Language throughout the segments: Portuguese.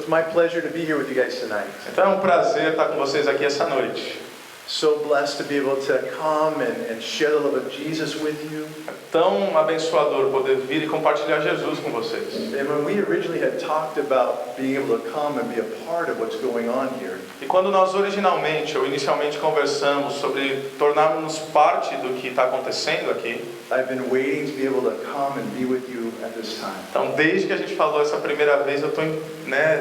it's my pleasure to be here with you guys tonight. Então é um prazer estar com vocês aqui essa noite. So blessed to be able to come and share the love of Jesus with you. É tão abençoador poder vir e compartilhar Jesus com vocês. And when we originally had talked about being able to come and be a part of what's going on here, E quando nós originalmente ou inicialmente conversamos sobre tornarmos parte do que está acontecendo aqui, I've been waiting to be able to come and be with you at this time. então desde que a gente falou essa primeira vez, eu estou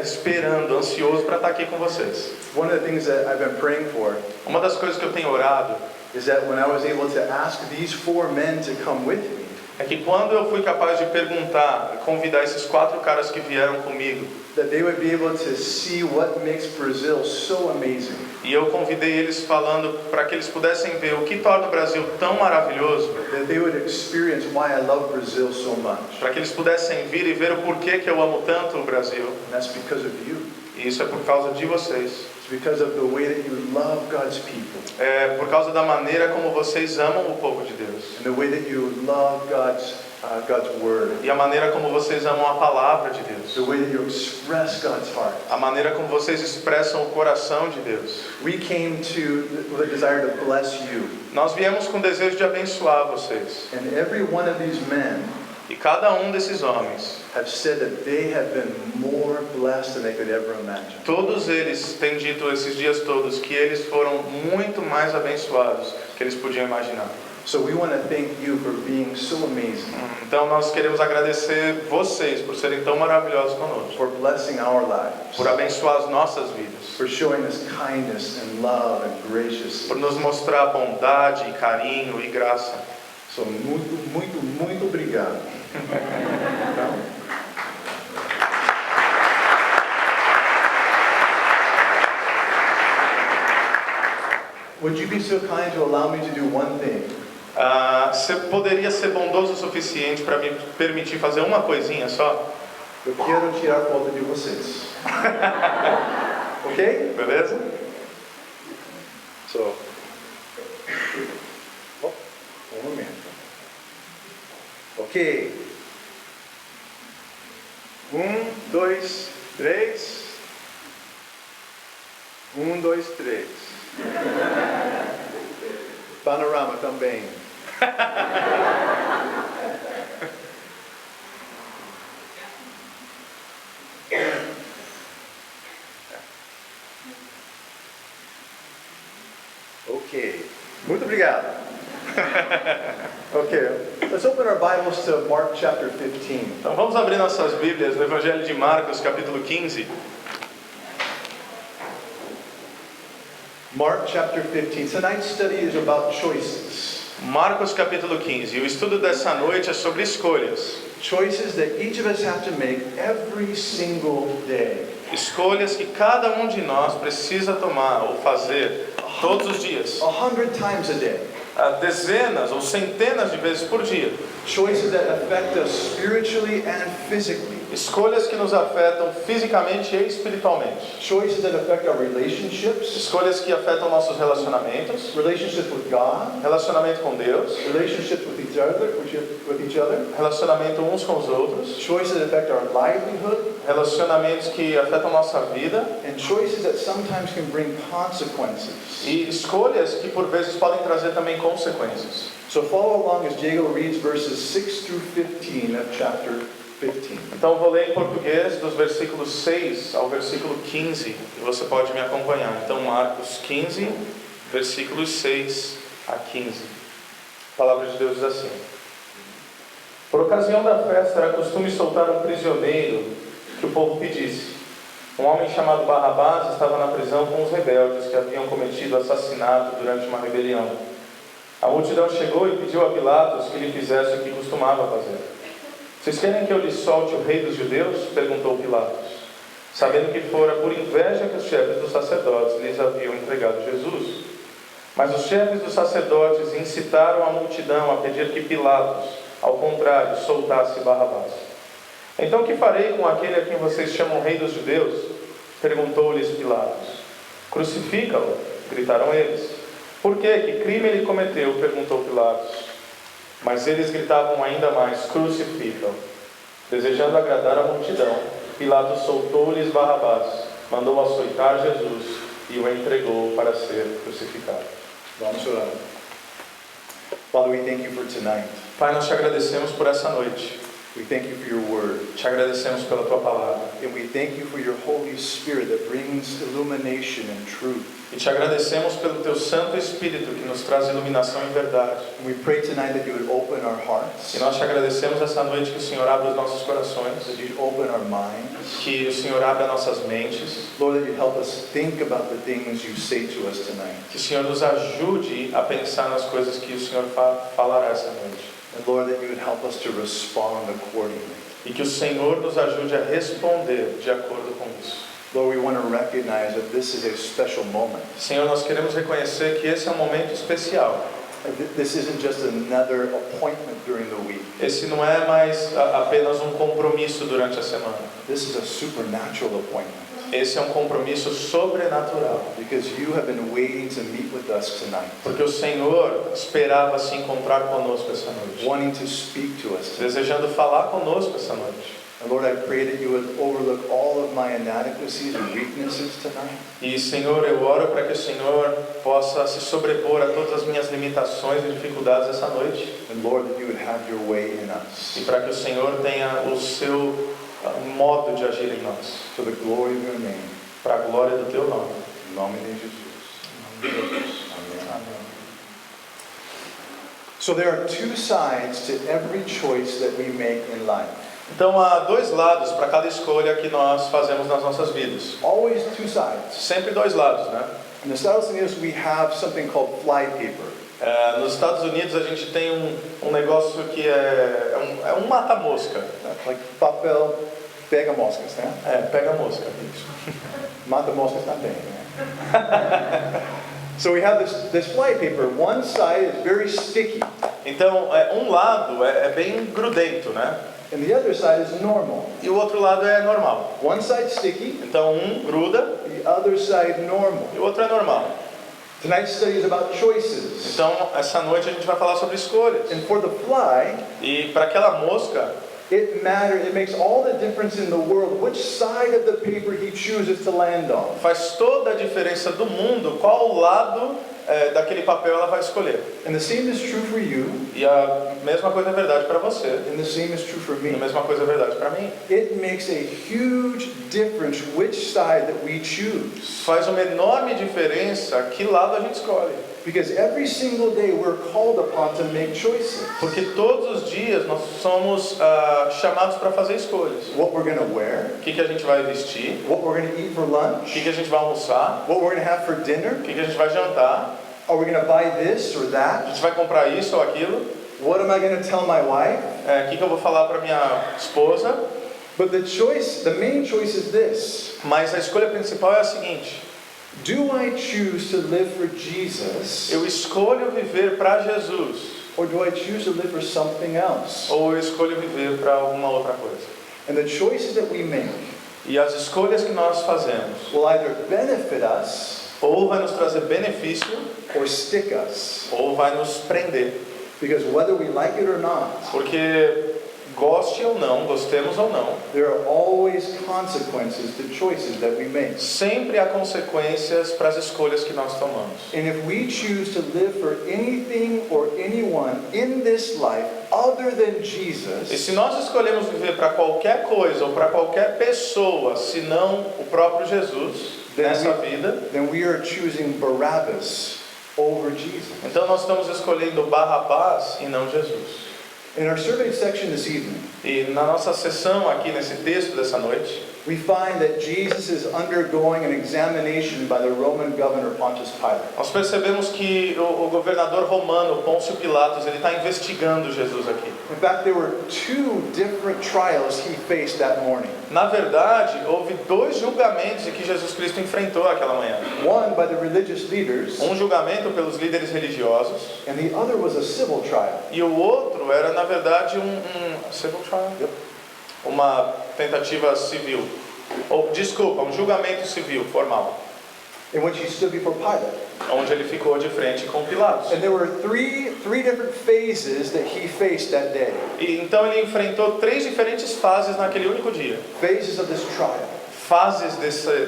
esperando, ansioso para estar aqui com vocês. One of the things that I've been praying for Uma das coisas que eu tenho orado is that when I was able to ask these 4 men to come with me, é que quando eu fui capaz de perguntar, convidar esses 4 caras que vieram comigo, that they would be able to see what makes Brazil so amazing. e eu convidei eles falando para que eles pudessem ver o que torna o Brasil tão maravilhoso, That they would experience why I love Brazil so much. para que eles pudessem vir e ver o porquê que eu amo tanto o Brasil. And that's because of you. E isso é por causa de vocês. It's because of the way that you love God's people. É por causa da maneira como vocês amam o povo de Deus. And the way that you love God's word. E a maneira como vocês amam a palavra de The Deus. way that you express God's heart. A maneira como vocês expressam o coração de Deus. We came with a desire to bless you. Nós viemos com o desejo de abençoar vocês. And every one of these men E cada um desses homens, have said that they have been more blessed than they could ever imagine. todos eles têm dito esses dias todos que eles foram muito mais abençoados que eles podiam imaginar. So we want to thank you for being so amazing, Então nós queremos agradecer vocês por serem tão maravilhosos conosco, for blessing our lives, por abençoar as nossas vidas, for showing us kindness and love and graciousness. por nos mostrar bondade, carinho e graça. So muito obrigado. Would you be so kind to allow me to do one thing? Você poderia ser bondoso o suficiente para me permitir fazer uma coisinha só? Eu quero tirar foto de vocês. Ok? Beleza? So, um momento. Ok. 1, 2, 3. 1, 2, 3. Panorama também. Ok. Muito obrigado. Okay. Let's open our Bibles to Mark chapter 15. Então vamos abrir nossas Bíblias no Evangelho de Marcos, capítulo 15. Mark chapter 15. Tonight's study is about choices. Marcos, capítulo 15. O estudo dessa noite é sobre escolhas. Choices that each of us have to make every single day. Escolhas que cada um de nós precisa tomar ou fazer todos os dias. 100 times a day. Dezenas ou centenas de vezes por dia. Choices that affect us spiritually and physically. Escolhas que nos afetam fisicamente e espiritualmente. Choices that affect our relationships. Escolhas que afetam nossos relacionamentos. Relationships with God. Relacionamento com Deus. Relationships with each other. Relacionamento uns com os outros. Choices that affect our livelihood. Relacionamentos que afetam nossa vida. And choices that sometimes can bring consequences. E escolhas que por vezes podem trazer também consequências. So follow along as Diego reads verses 6 through 15 of chapter 15. Então eu vou ler em português dos versículos 6 ao versículo 15 e você pode me acompanhar. Então Marcos 15, versículos 6 a 15. A palavra de Deus diz assim: Por ocasião da festa era costume soltar um prisioneiro que o povo pedisse. Um homem chamado Barrabás estava na prisão com os rebeldes que haviam cometido assassinato durante uma rebelião. A multidão chegou e pediu a Pilatos que lhe fizesse o que costumava fazer. Vocês querem que eu lhe solte o rei dos judeus? Perguntou Pilatos, sabendo que fora por inveja que os chefes dos sacerdotes lhes haviam entregado Jesus. Mas os chefes dos sacerdotes incitaram a multidão a pedir que Pilatos, ao contrário, soltasse Barrabás. Então que farei com aquele a quem vocês chamam rei dos judeus? Perguntou-lhes Pilatos. Crucifica-o, gritaram eles. Por quê? Que crime ele cometeu? Perguntou Pilatos. Mas eles gritavam ainda mais, crucificam. Desejando agradar a multidão, Pilatos soltou-lhes Barrabás, mandou açoitar Jesus e o entregou para ser crucificado. Vamos orar. Father, we thank you for tonight. Pai, nós te agradecemos por essa noite. We thank you for your word. Te agradecemos pela tua palavra. And we thank you for your Holy Spirit that brings illumination and truth. E te agradecemos pelo teu Santo Espírito que nos traz iluminação e verdade. We pray tonight that you would open our hearts, E nós te agradecemos essa noite que o Senhor abra os nossos corações, that you'd open our minds. que o Senhor abra nossas mentes, Lord, that you'd help us think about the things you say to us tonight. que o Senhor nos ajude a pensar nas coisas que o Senhor falará essa noite. And Lord, that you would help us to respond accordingly. E que o Senhor nos ajude a responder de acordo com isso. Lord, we want to recognize that this is a special moment. Senhor, nós queremos reconhecer que esse é um momento especial. This isn't just another appointment during the week. Esse não é mais apenas um compromisso durante a semana. This is a supernatural appointment. Esse é um compromisso sobrenatural. Because you have been waiting to meet with us tonight. Porque o Senhor esperava se encontrar conosco essa noite, Wanting to speak to us tonight. desejando falar conosco essa noite. And Lord, I pray that you would overlook all of my inadequacies and weaknesses tonight. E Senhor, eu oro para que o Senhor possa se sobrepor a todas as minhas limitações e dificuldades essa noite. And Lord, that you would have your way in us. E para que o Senhor tenha o seu modo de agir em nós, To the glory of your name. para a glória do teu nome. Em nome de Jesus. Amém. Amém. So there are two sides to every choice that we make in life. Então há dois lados para cada escolha que nós fazemos nas nossas vidas. Always two sides. Sempre dois lados, né? In the Estados Unidos, we have something called flypaper. Nos Estados Unidos a gente tem um negócio que é um mata-mosca. Like papel pega moscas, né? Pega mosca. Isso. Mata moscas também, né? So we have this flypaper. One side is very sticky, Então, um lado é bem grudento, né? and the other side is normal. E o outro lado é normal. One side sticky, Então, um gruda the other side normal. e o outro é normal. Tonight's study is about choices. Então, essa noite a gente vai falar sobre escolhas. And for the fly, E para aquela mosca, it makes all the difference in the world which side of the paper he chooses to land on. faz toda a diferença do mundo qual lado daquele papel ela vai escolher. And the same is true for you, E a mesma coisa é verdade para você. and the same is true for E a me. mesma coisa é verdade para mim. It makes a huge difference which side that we choose. Faz uma enorme diferença que lado a gente escolhe. Because every single day we're called upon to make choices. Porque todos os dias nós somos chamados para fazer escolhas. What we're going to wear, O que a gente vai vestir? what we're going to eat for O lunch, que a gente vai almoçar? what we're going to have for dinner. O que a gente vai jantar? Are we going to buy this or A that? gente vai comprar isso ou aquilo? What am I going to tell my wife? O que eu vou falar para minha esposa? But the main choice is this. Mas a escolha principal é a seguinte: Do I choose to live for Jesus, eu escolho viver para Jesus or do I choose to live for something else? ou eu escolho viver para alguma outra coisa? And the choices that we make E as escolhas que nós fazemos will either benefit us ou vai nos trazer benefício or stick us. ou vai nos prender. Because whether we like it or not, Porque goste ou não, gostemos ou não, there are always consequences to choices that we make. sempre há consequências para as escolhas que nós tomamos. And if we choose to live for anything or anyone in this life other than E Jesus, se nós escolhemos viver para qualquer coisa ou para qualquer pessoa, senão o próprio Jesus nessa vida, then we are choosing Barabbas over Jesus. então nós estamos escolhendo Barrabás e não Jesus. In our survey section this evening, E na nossa sessão aqui nesse texto dessa noite, we find that Jesus is undergoing an examination by the Roman governor Pontius Pilate. nós percebemos que o governador romano, Pôncio Pilatos, ele está investigando Jesus aqui. In fact, there were two different trials he faced that morning. Na verdade, houve dois julgamentos que Jesus Cristo enfrentou aquela manhã. One by the religious leaders, Um julgamento pelos líderes religiosos and the other was a civil trial. e o outro era, na verdade, civil trial? uma tentativa civil. Ou, desculpa, um julgamento civil, formal. in which he stood before Pilate. onde ele ficou de frente com Pilatos. And there were three different phases that he faced that day. E então ele enfrentou 3 diferentes fases naquele único dia. Phases of this trial. Fases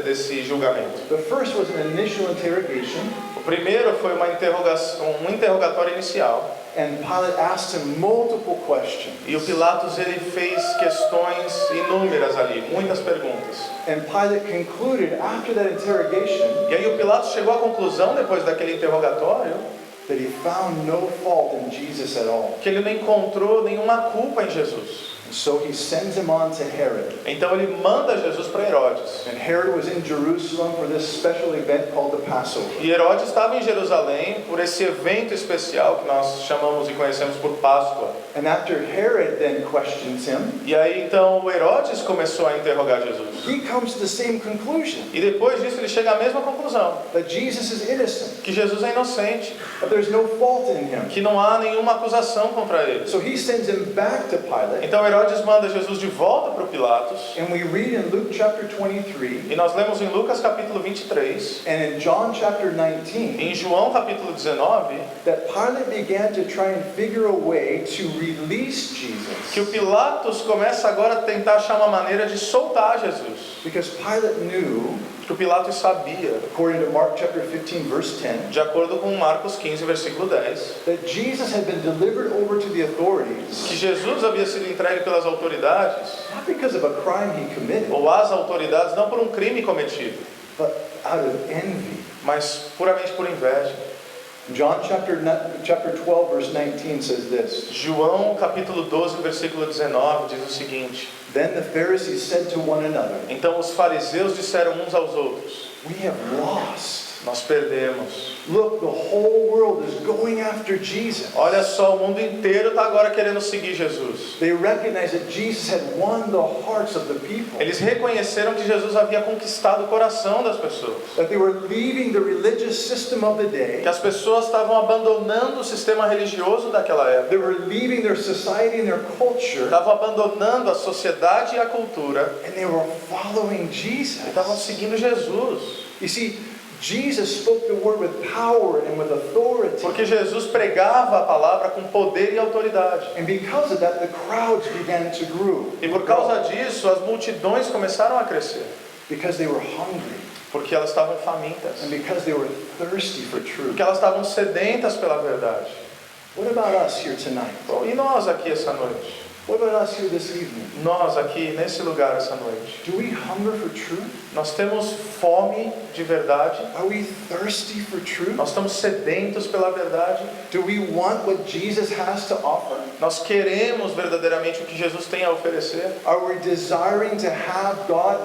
desse julgamento. The first was an initial interrogation, O primeiro foi uma interrogação, um interrogatório inicial. and Pilate asked him multiple questions. E o Pilatos ele fez questões inúmeras ali, muitas perguntas. And Pilate concluded after that interrogation E aí o Pilatos chegou à conclusão, depois daquele interrogatório, that he found no fault in Jesus at all. que ele não encontrou nenhuma culpa em Jesus. And so he sends him on to Herod. Então ele manda Jesus para Herodes. And Herod was in Jerusalem for this special event called the Passover. E Herodes estava em Jerusalém por esse evento especial que nós chamamos e conhecemos por Páscoa. And after Herod then questions him, E aí então o Herodes começou a interrogar Jesus. he comes to the same conclusion, E depois disso ele chega à mesma conclusão, that Jesus is innocent, que Jesus é inocente, that there's no fault in him. que não há nenhuma acusação contra ele. So he sends him back to Pilate, Então Herodes manda Jesus de volta para o Pilatos. and we read in Luke chapter 23, E nós lemos em Lucas capítulo 23, and in John chapter 19, em João capítulo 19, that Pilate began to try and figure a way to release que o Jesus. Pilatos começa agora a tentar achar uma maneira de soltar Jesus. Because Pilate knew, Que o Pilatos sabia, according to Mark chapter 15 verse 10, de acordo com Marcos 15, versículo 10, that Jesus had been delivered over to the que authorities, Jesus havia sido entregue pelas autoridades, not because of a crime he committed, ou às autoridades, não por um crime cometido, but out of envy. mas puramente por inveja. John chapter 12 verse 19 says this, João capítulo 12, versículo 19 diz o seguinte: Then the Pharisees said to one another, Então os fariseus disseram uns aos outros: We have lost. Nós perdemos. Look, the whole world is going after Jesus. Olha só, o mundo inteiro está agora querendo seguir Jesus. They recognized that Jesus had won the hearts of the people. Eles reconheceram que Jesus havia conquistado o coração das pessoas. That they were leaving the religious system of the day. Que as pessoas estavam abandonando o sistema religioso daquela época. They were leaving their society and their culture. Estavam abandonando a sociedade e a cultura. And they were following Jesus. E estavam seguindo Jesus. You see, Jesus spoke the word with power and with authority. Porque Jesus pregava a palavra com poder e autoridade. And because of that, the crowds began to grow. E por causa disso, as multidões começaram a crescer. Because they were hungry. Porque elas estavam famintas. And because they were thirsty for truth. Porque elas estavam sedentas pela verdade. What about us here tonight? Bom, e nós aqui essa noite? What about us here this evening? Nós aqui nesse lugar essa noite. Do we hunger for truth? Nós temos fome de verdade. Are we thirsty for truth? Nós estamos sedentos pela verdade. Do we want what Jesus has to offer? Nós queremos verdadeiramente o que Jesus tem a oferecer. Are we desiring to have God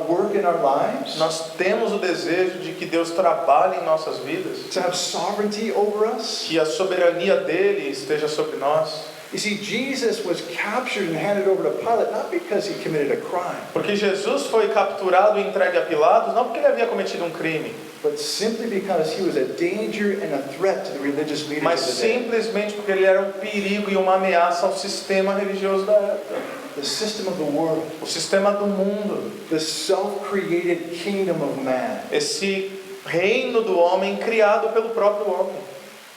work in our lives? Nós temos o desejo de que Deus trabalhe em nossas vidas. To have sovereignty over us? Que a soberania dele esteja sobre nós. You see, Jesus was captured and handed over to Pilate not because he committed a crime, Porque Jesus foi capturado e entregue a Pilatos não porque ele havia cometido um crime, but simply because he was a danger and a threat to the religious leaders mas of the day. simplesmente porque ele era um perigo e uma ameaça ao sistema religioso da época. The system of the world, O sistema do mundo, the self-created kingdom of man. esse reino do homem criado pelo próprio homem.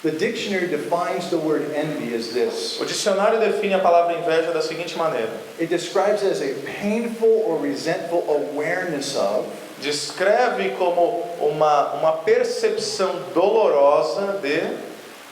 The dictionary defines the word envy as this. O dicionário define a palavra inveja da seguinte maneira: It describes it as a painful or resentful awareness of descreve como uma percepção dolorosa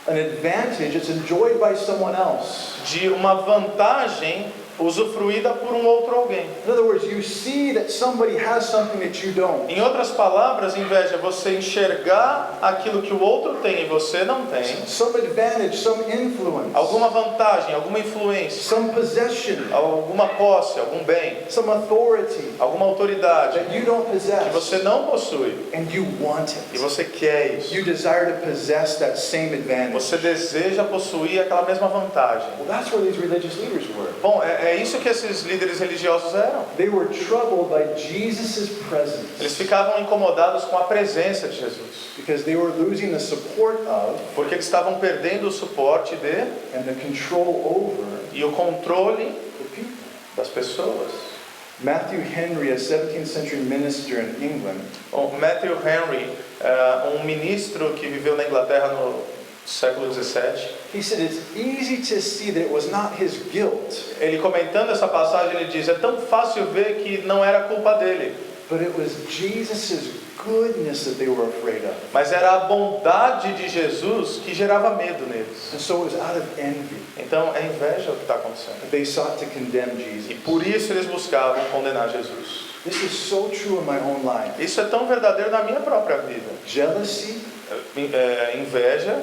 an advantage that's enjoyed by someone else. de uma vantagem usufruída por um outro alguém. In other words, you see that somebody has something that you don't. Em outras palavras, inveja é você enxergar aquilo que o outro tem e você não tem, Some advantage, some influence, alguma vantagem, alguma influência, some possession, alguma posse, algum bem, some authority alguma autoridade that you don't que possess, você não possui and you want e it. você quer isso. You desire to possess that same advantage. Você deseja possuir aquela mesma vantagem. Well, that's where these religious leaders were. Bom, é isso que esses líderes religiosos eram. They were troubled by Jesus' presence Eles ficavam incomodados com a presença de Jesus, because they were losing the support of porque eles estavam perdendo o suporte and the control over e o controle the people. das pessoas. Matthew Henry, a 17th century minister in England, O Matthew Henry, um ministro que viveu na Inglaterra no século XVII, he said it's easy to see that it was not his guilt, ele comentando essa passagem, ele diz: é tão fácil ver que não era culpa dele, but it was Jesus' goodness that they were afraid of. mas era a bondade de Jesus que gerava medo neles. And so it was out of envy Então é inveja o que está acontecendo. that they sought to condemn E Jesus. por isso eles buscavam condenar Jesus. This is so true in my own life. Isso é tão verdadeiro na minha própria vida. Jealousy, Inveja,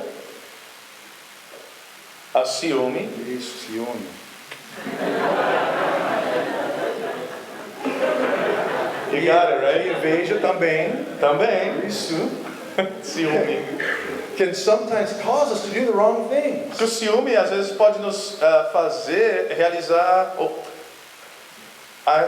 a ciúme, isso, ciúme. you got it, right? Inveja também, Também, isso, ciúme. can sometimes cause us to do the wrong things. Porque o ciúme às vezes pode nos fazer realizar.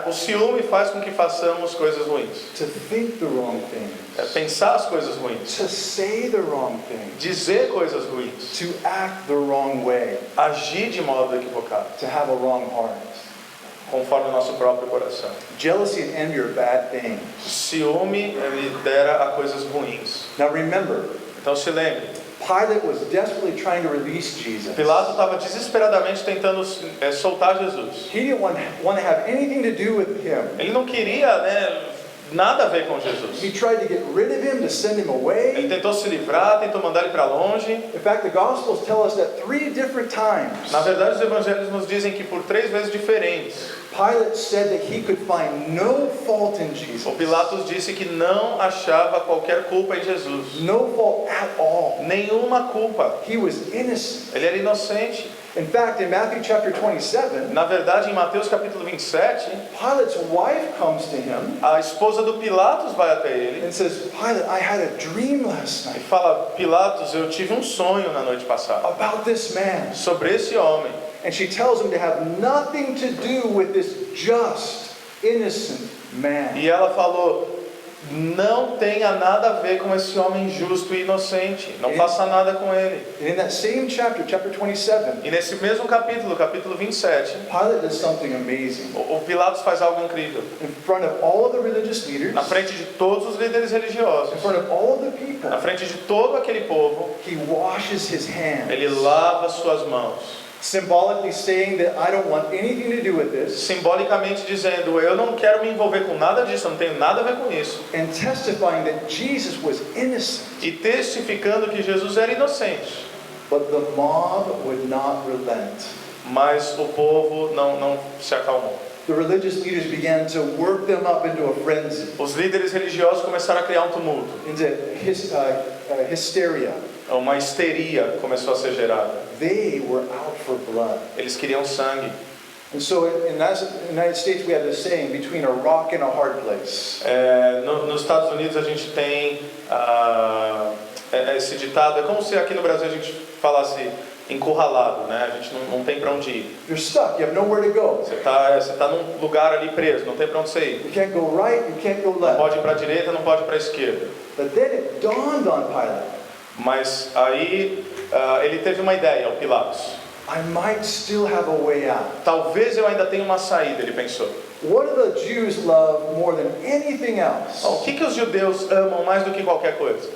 O ciúme faz com que façamos coisas ruins. To think the wrong things. Pensar as coisas ruins. To say the wrong things. Dizer coisas ruins. To act the wrong way. Agir de modo equivocado. To have a wrong heart. Conforme o nosso próprio coração. Jealousy and envy are bad things. Ciúme lidera a coisas ruins. Now remember, Então se lembre, Pilate was desperately trying to release Jesus. Pilato estava desesperadamente tentando soltar Jesus. He didn't want to have anything to do with him. Ele não queria, nada a ver com Jesus. He tried to get rid of him, to send him Ele away. tentou se livrar, tentou mandar ele para longe. In fact, the Gospels tell us that 3 different times, Na verdade, os evangelhos nos dizem que por 3 vezes diferentes, Pilate said that he could find no fault in Jesus. o Pilatos disse que não achava qualquer culpa em Jesus. No fault at all. Nenhuma culpa. He was innocent. Ele era inocente. In fact, in Matthew chapter 27, Na verdade, em Mateus capítulo 27, Pilate's wife comes to him a esposa do Pilatos vai até ele and says, Pilate, I had a dream last e night fala: Pilatos, eu tive um sonho na noite passada about this man. sobre esse homem. And she tells him to have nothing to do with this just, innocent man. E ela falou: não tenha nada a ver com esse homem justo e inocente. Não faça nada com ele. And in that same chapter, chapter 27, E nesse mesmo capítulo, capítulo 27, Pilate does something amazing. o Pilatos faz algo incrível. In front of all of the religious leaders, Na frente de todos os líderes religiosos, in front of all of the people, na frente de todo aquele povo, he washes his hands, ele lava suas mãos, symbolically saying that I don't want anything to do with this, simbolicamente dizendo: eu não quero me envolver com nada disso, eu não tenho nada a ver com isso. and testifying that Jesus was innocent. E testificando que Jesus era inocente. But the mob would not relent. Mas o povo não se acalmou. The religious leaders began to work them up into a frenzy, Os líderes religiosos começaram a criar um tumulto. into hysteria. Uma histeria começou a ser gerada. They were out for blood. Eles queriam sangue. And so in the United States we have this saying, between a rock and a hard place. Nos Estados Unidos a gente tem esse ditado. É como se aqui no Brasil a gente falasse encurralado, né? A gente não tem para onde ir. You're stuck, you have nowhere to go. Você tá num lugar ali preso, não tem para onde você ir. You can't go right, you can't go Não left. pode ir para a direita, não pode ir para a esquerda. But then it dawned on Pilate, Mas aí ele teve uma ideia, o Pilatos. I might still have a way out. Talvez eu ainda tenha uma saída, ele pensou. What do the Jews love more than anything else? O que os judeus amam mais do que qualquer coisa?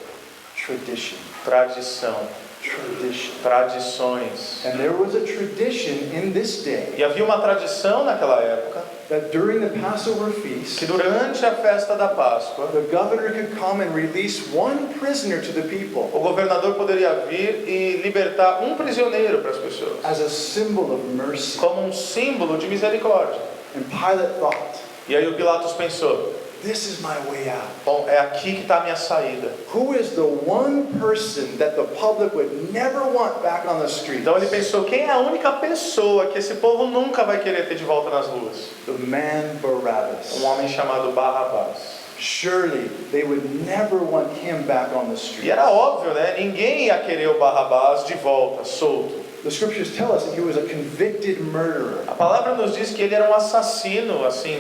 Tradition. Tradição, Tradition. tradições. And there was a tradition in this day E havia uma tradição naquela época that during the Passover feast, que durante a festa da Páscoa, the governor could come and release one prisoner to the people o governador poderia vir e libertar um prisioneiro para as pessoas, as a symbol of mercy. como um símbolo de misericórdia. And Pilate thought, E aí o Pilatos pensou: this is my way out. bom, é aqui que está a minha saída. Who is the one person that the public would never want back on the street? Então ele pensou: quem é a única pessoa que esse povo nunca vai querer ter de volta nas ruas? The man Barabbas. Um homem chamado Barrabás. Surely they would never want him back on the E street. era óbvio, né? Ninguém ia querer o Barrabás de volta, solto. The scriptures tell us that he was a convicted murderer. A palavra nos diz que ele era um assassino, assim,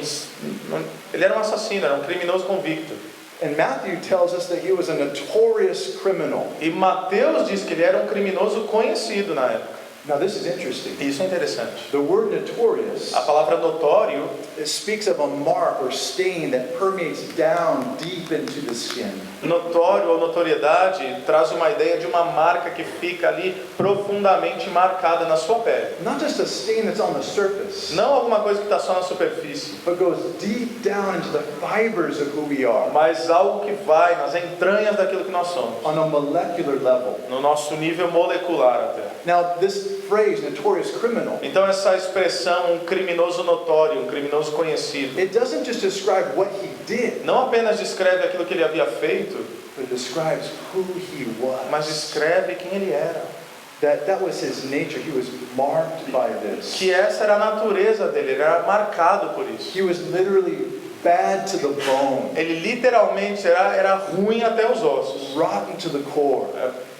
ele era um assassino, era um criminoso convicto. And Matthew tells us that he was a notorious criminal. E Mateus diz que ele era um criminoso conhecido na época. Now this is interesting. Isso é interessante. The word notorious, A palavra notório it speaks of a mark or stain that permeates down deep into the skin. notório ou notoriedade traz uma ideia de uma marca que fica ali profundamente marcada na sua pele. Not just a stain that's on the surface, Não alguma coisa que está só na superfície, but goes deep down into the fibers of who we are, mas algo que vai nas entranhas daquilo que nós somos, on a molecular level. no nosso nível molecular até. Now this phrase, notorious criminal, Então essa expressão, um criminoso notório, um criminoso conhecido, it doesn't just describe what he did, não apenas descreve aquilo que ele havia feito, but it describes who he mas was. descreve quem ele era. That was his nature. He was marked by this. Que essa era a natureza dele, ele era marcado por isso. He was literally bad to the bone, Ele literalmente era ruim até os ossos, rotten to the core,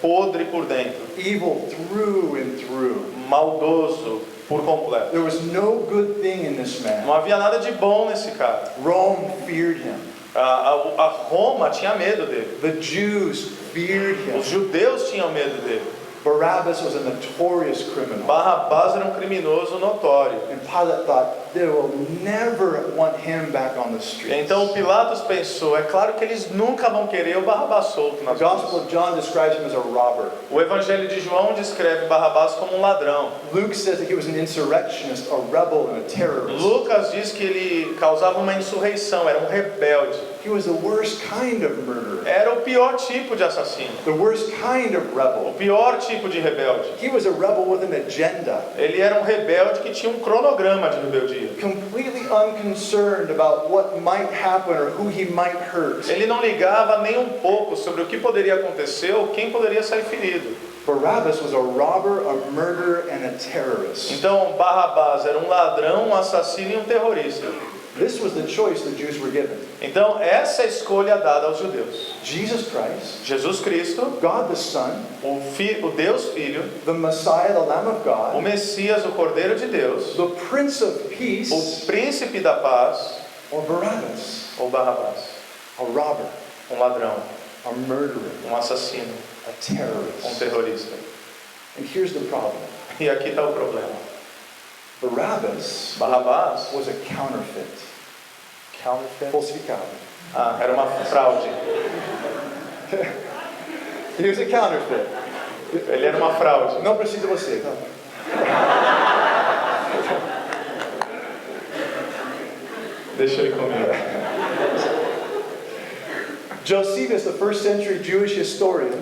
podre por dentro, evil through and through. maldoso por completo. There was no good thing in this man. Não havia nada de bom nesse cara. Rome feared him. A Roma tinha medo dele. The Jews feared him. Os judeus tinham medo dele. Barabbas was a notorious criminal. Barrabás era um criminoso notório. And Pilate thought, they will never want him back on the streets. Então Pilatos pensou, é claro que eles nunca vão querer o Barrabás solto The nas Gospel ruas. of John describes him as a robber. O Evangelho de João descreve Barrabás como um ladrão. Luke says that he was an insurrectionist, a rebel, and a terrorist. Lucas diz que ele causava uma insurreição, era um rebelde. He was the worst kind of murderer, Era o pior tipo de assassino, the worst kind of o rebel. pior tipo de rebelde. He was a rebel with an agenda, Ele era um rebelde que tinha um cronograma de rebeldia. completely unconcerned about what might happen or who he might hurt. Ele não ligava nem um pouco sobre o que poderia acontecer ou quem poderia sair ferido. Barabbas was a robber, a murderer, and a terrorist. Então Barrabás era um ladrão, um assassino e um terrorista. This was the choice the Jews were given. Então essa é a escolha dada aos judeus. Jesus Christ, Jesus Cristo, God the Son, o Deus Filho, the Messiah, the Lamb of o God, Messias, o Cordeiro de Deus, the Prince of o Peace, Príncipe da Paz, or Barabbas, ou Barrabás, a robber, um ladrão, a murderer, um assassino, a um terrorist. terrorista. And here's the problem. E aqui está o problema. Barabbas Barrabás, was a counterfeit, counterfeit. falsificado. Era uma fraude. He was a counterfeit. Ele era uma fraude. Não precisa você, tá? Deixa ele comigo. Josephus, the first century Jewish historian,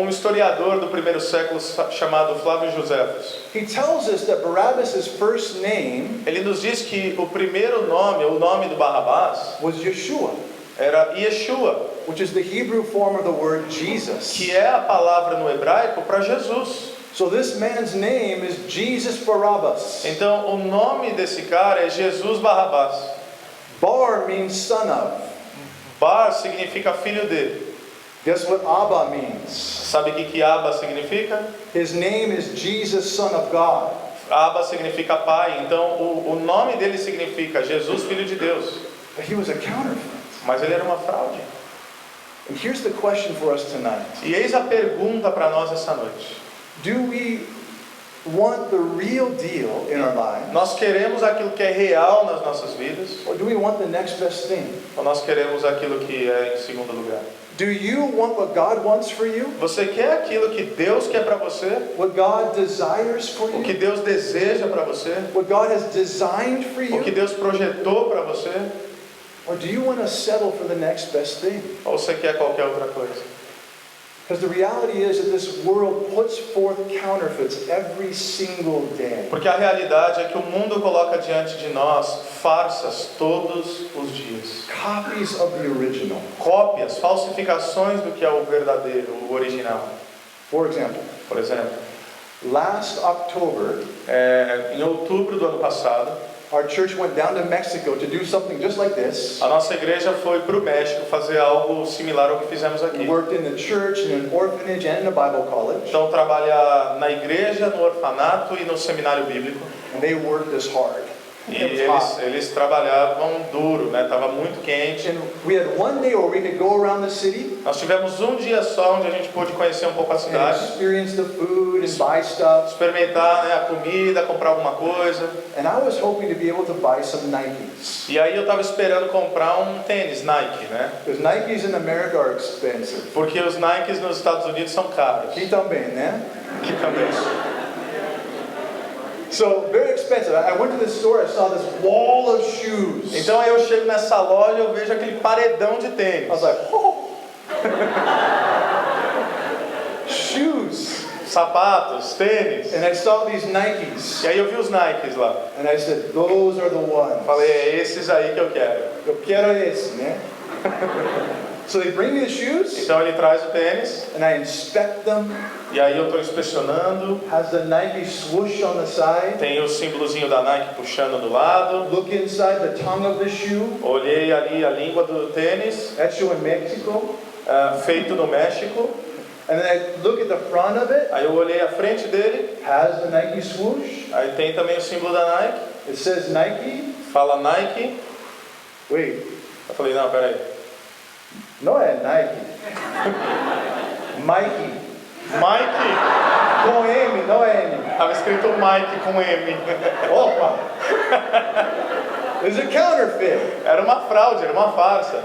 Historiador do primeiro século chamado Flávio Joséfos, he tells us that Barabbas' first name ele nos diz que o primeiro nome, o nome do Barrabás, was Yeshua, era Yeshua, which is the Hebrew form of the word Jesus. que é a palavra no hebraico para Jesus. So this man's name is Jesus Barabbas. Então o nome desse cara é Jesus Barrabás. Bar means son of. Bar significa filho de. Guess what Abba means? Sabe o que Abba significa? His name is Jesus, Son of God. Abba significa pai, então o nome dele significa Jesus, filho de Deus. But he was a counterfeit. Mas ele era uma fraude. And here's the question for us tonight. E eis a pergunta para nós essa noite. Do we want the real deal in our lives? Nós queremos aquilo que é real nas nossas vidas? Or do we want the next best thing? Ou nós queremos aquilo que é em segundo lugar? Do you want what God wants for you? Você quer aquilo que Deus quer para você? What God desires for O que you? Deus deseja para você? What God has designed for O que you? Deus projetou para você? Or do you want to settle for the next best thing? Ou você quer qualquer outra coisa? Because the reality is that this world puts forth counterfeits every single day. Porque a realidade é que o mundo coloca diante de nós farsas todos os dias. Copies of the original. Cópias, falsificações do que é o verdadeiro, o original. For example, Por exemplo, last October, em outubro do ano passado, our church went down to Mexico to do something just like this. a nossa igreja foi para o México fazer algo similar ao que fizemos We aqui. worked in the church, in an orphanage, and in a Bible college. Então, trabalhar na igreja, no orfanato e no seminário bíblico. And they worked us hard. E It was hot. eles trabalhavam duro, né? Tava muito quente. And we had one day where we could go around the city Nós tivemos um dia só onde a gente pôde conhecer um pouco a and cidade, experience the food and buy stuff. experimentar, né, a comida, comprar alguma coisa. And I was hoping to be able to buy some Nikes. E aí eu tava esperando comprar um tênis Nike, né? Because Nikes in America are expensive. Porque os Nikes nos Estados Unidos são caros. Aqui também, né? Aqui também. So, very expensive. I went to the store, I saw this wall of shoes. Então aí eu chego nessa loja e eu vejo aquele paredão de I tênis. was like, oh. Shoes. Sapatos, tênis. And I saw these Nikes. E aí eu vi os Nikes lá. And I said, those are the ones. Falei, é esses aí que eu quero. Eu quero esse, né? So they bring me the shoes, Então ele traz o tênis, and I inspect them. e aí eu estou inspecionando. Has the Nike swoosh on the side. Tem o símbolozinho da Nike puxando do lado. Look inside the tongue of the shoe. Olhei ali a língua do tênis, That's shoe in Mexico. feito no México. And then I look at the front of it. Aí eu olhei a frente dele, Has the Nike swoosh. aí tem também o símbolo da Nike. It says Nike. Fala Nike. Wait, Eu falei, não, peraí. não é Nike. Mikey. Mike. Com M, não é M. Tava escrito Mike com M. Opa! It's a counterfeit. Era uma fraude, era uma farsa.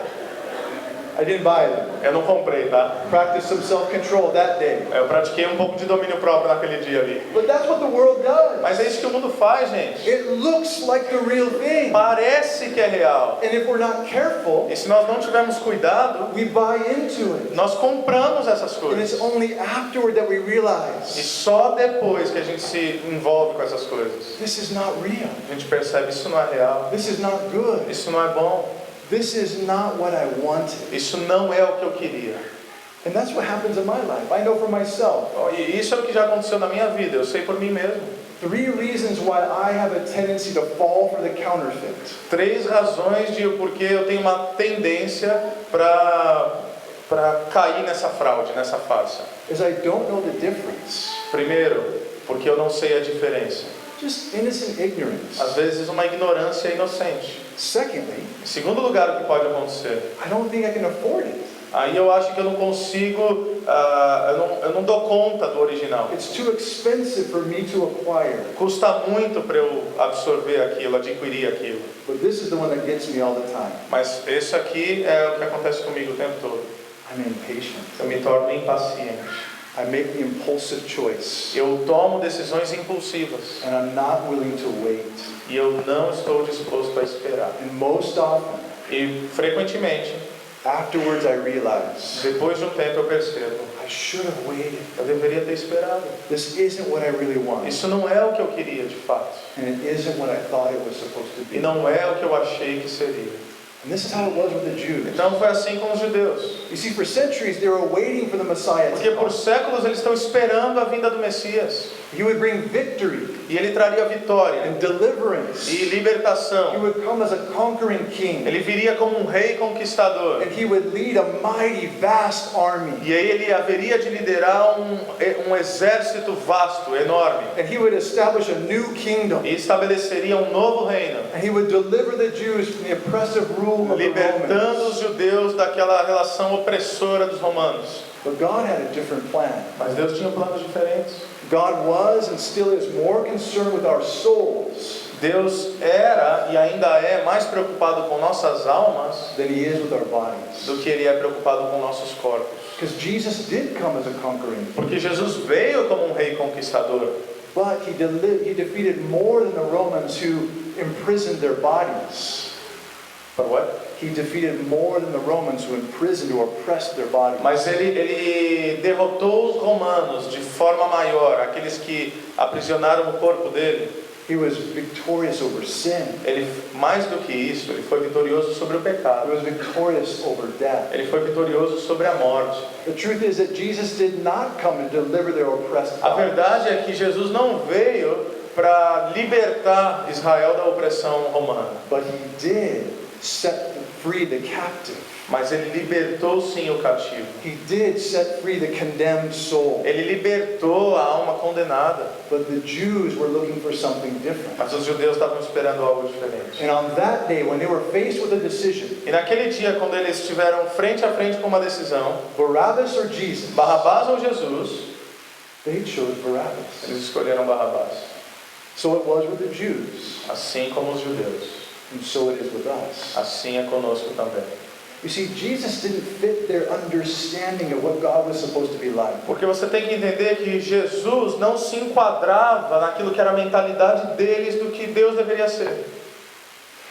I didn't buy them. Eu não comprei, tá? Practice some self-control that day. Eu pratiquei um pouco de domínio próprio naquele dia ali. But that's what the world does. Mas é isso que o mundo faz, gente. It looks like the real thing. Parece que é real. And if we're not careful, E se nós não tivermos cuidado, we buy into it. nós compramos essas And it's coisas. only afterward that we E realize só depois que a gente se envolve com essas coisas, this is not real. a gente percebe isso não é real. This is not good. Isso não é bom. This is not what I wanted. Isso não é o que eu queria. And that's what happens in my life. I know for myself. E isso é o que já aconteceu na minha vida. Eu sei por mim mesmo. 3 reasons why I have a tendency to fall for the counterfeit. 3 razões de porque eu tenho uma tendência para cair nessa fraude, nessa farsa. Is I don't know the difference. Primeiro, porque eu não sei a diferença. Just innocent ignorance. Às vezes uma ignorância inocente. Secondly, Em segundo lugar, o que pode acontecer? I don't think I can afford it. Aí eu acho que eu não consigo, eu não dou conta do original. It's too expensive for me to acquire. Custa muito para eu absorver aquilo, adquirir aquilo. But this is the one that gets me all the time. Mas esse aqui é o que acontece comigo o tempo todo. I'm impatient. Eu me torno impaciente. I make the impulsive choice. Eu tomo decisões impulsivas. And I'm not willing to wait. E eu não estou disposto a esperar. And most often, E frequentemente, afterwards I realize depois de um tempo eu percebo, I should have waited. eu deveria ter esperado. This isn't what I really want. Isso não é o que eu queria de fato. And it isn't what I thought it was supposed to E be. não é o que eu achei que seria. And this is how it was with the Jews. Então foi assim com os judeus. You see, for centuries they were waiting for the Messiah Porque to por come. séculos eles estão esperando a vinda do Messias. He would bring victory E ele traria vitória and deliverance. e He libertação. would come as a conquering king. Ele viria como um rei conquistador. And he would lead a mighty, vast army. E aí ele haveria de liderar um exército vasto, enorme. And he would establish a new kingdom. E estabeleceria um novo reino, And he would deliver the Jews from the oppressive rule of the libertando Romans. os judeus daquela relação opressora dos romanos. But God had a different plan. Mas Deus tinha planos diferentes. God was and still is more concerned with our souls Deus era e ainda é mais preocupado com nossas almas than he is with our bodies. do que ele é preocupado com nossos corpos. Because Jesus did come as a conquering king. Porque Jesus veio como um rei conquistador, But he defeated more than the Romans who imprisoned their bodies. But what? He defeated more than the Romans who imprisoned or oppressed their bodies. Mas ele derrotou os romanos de forma maior, aqueles que aprisionaram o corpo dele. He was victorious over sin. Ele, mais do que isso, ele foi vitorioso sobre o He pecado. was victorious over death. Ele foi vitorioso sobre a morte. The truth is that Jesus did not come to deliver their oppressed A bodies. verdade é que Jesus não veio para libertar Israel da opressão romana. But he did set free the captive. Mas ele libertou sim o cativo. He did set free the condemned soul. Ele libertou a alma condenada. But the Jews were looking for something different. Mas os judeus estavam esperando algo diferente. And on that day, when they were faced with a decision, E naquele dia, quando eles estiveram frente a frente com uma decisão, Barabbas or Jesus, Barrabás ou Jesus, they chose Barabbas. eles escolheram Barrabás. So it was with the Jews, Assim como os judeus, and so it is with us. assim é conosco também. You see, Jesus didn't fit their understanding of what God was supposed to be like. Porque você tem que entender que Jesus não se enquadrava naquilo que era a mentalidade deles do que Deus deveria ser.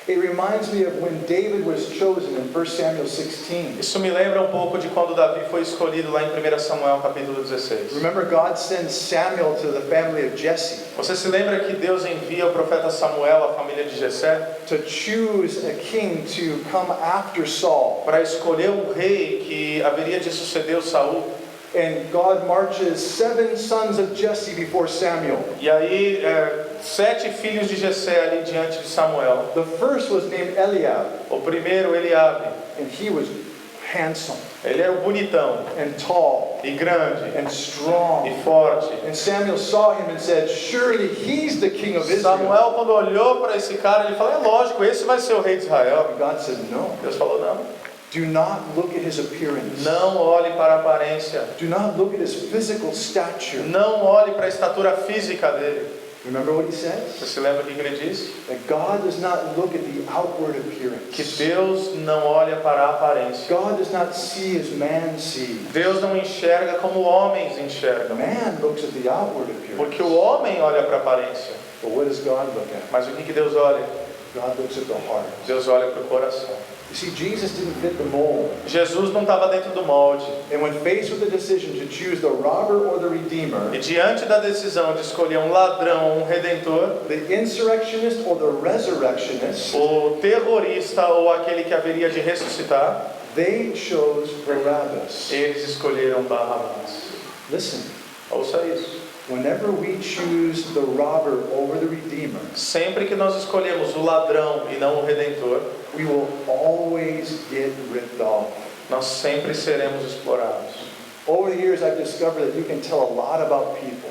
It reminds me of when David was chosen in 1 Samuel 16. Isso me lembra um pouco de quando Davi foi escolhido lá em 1 Samuel capítulo 16. Remember, God sends Samuel to the family of Jesse Você se lembra que Deus envia o profeta Samuel à família de Jessé to choose a king to come after Saul. para escolher um rei que haveria de suceder o Saul? And God marches 7 sons of Jesse before Samuel. E aí 7 filhos de Jessé ali diante de Samuel. The first was named Eliab, O primeiro, Eliabe. and he was handsome Ele era o bonitão and tall e grande and strong. e forte. And Samuel saw him and said, surely he's the king of Israel. Samuel, quando olhou para esse cara, ele falou: é lógico, esse vai ser o rei de Israel. And God said, no. Deus falou: não. Do not look at his appearance. Não olhe para a aparência. Do not look at his physical stature. Não olhe para a estatura física dele. Remember what he Você says? se lembra o que ele disse? That God does not look at the outward Que appearance. Deus não olha para a aparência. God does not see as man sees. Deus não enxerga como homens enxergam. Man looks at the outward appearance. Porque o homem olha para a aparência. But what does God look at? Mas o que Deus olha? God looks at the heart. Deus olha para o coração. You see, Jesus didn't fit the mold. Jesus não estava dentro do molde. And when faced with the decision to choose the robber or the redeemer, E diante da decisão de escolher um ladrão ou um redentor, the insurrectionist or the resurrectionist, o terrorista ou aquele que haveria de ressuscitar, they chose Barabbas. eles escolheram Barrabás. Listen, Ouça isso. whenever we choose the robber over the redeemer, Sempre que nós escolhemos o ladrão e não o redentor, we will always get ripped off. nós sempre seremos explorados. Over the years, I've discovered that you can tell a lot about people.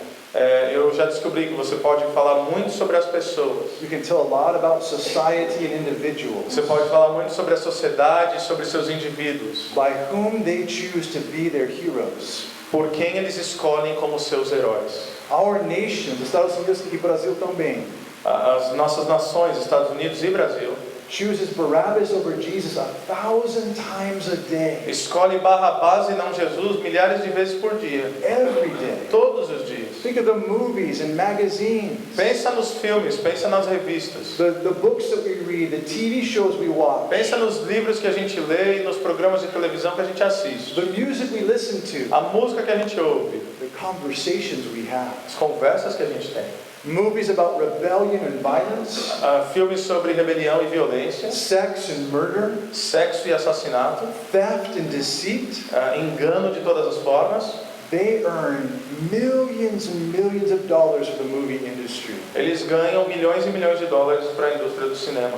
Eu já descobri que você pode falar muito sobre as pessoas. You can tell a lot about society and individuals Você pode falar muito sobre a sociedade e sobre seus indivíduos. by whom they choose to be their heroes. Por quem eles escolhem como seus heróis. Our nations, Estados Unidos e Brasil também, As nossas nações, Estados Unidos e Brasil, chooses Barabbas over Jesus 1,000 times a day, escolhe Barrabás e não Jesus milhares de vezes por dia. every day. Todos os dias. Think of the movies and magazines, Pensa nos filmes, pensa nas revistas. the books that we read, the TV shows we watch, Pensa nos livros que a gente lê e nos programas de televisão que a gente assiste. the music we listen to, A música que a gente ouve. the conversations we have, As conversas que a gente tem. movies about rebellion and violence, Filmes sobre rebelião e violência. sex and murder, Sexo e assassinato. theft and deceit. Engano de todas as formas. They earn millions and millions of dollars for the movie industry. Eles ganham milhões e milhões de dólares para a indústria do cinema.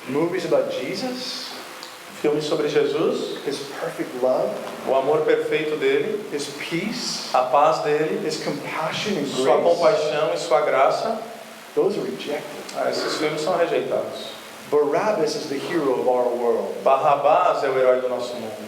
Movies about Jesus, Filmes sobre Jesus, his perfect love, o amor perfeito dele, his peace, a paz dele, his compassion and sua grace, compaixão e sua graça. those are rejected. Esses filmes são rejeitados. Barabbas is the hero of our world. Barrabás é o herói do nosso mundo.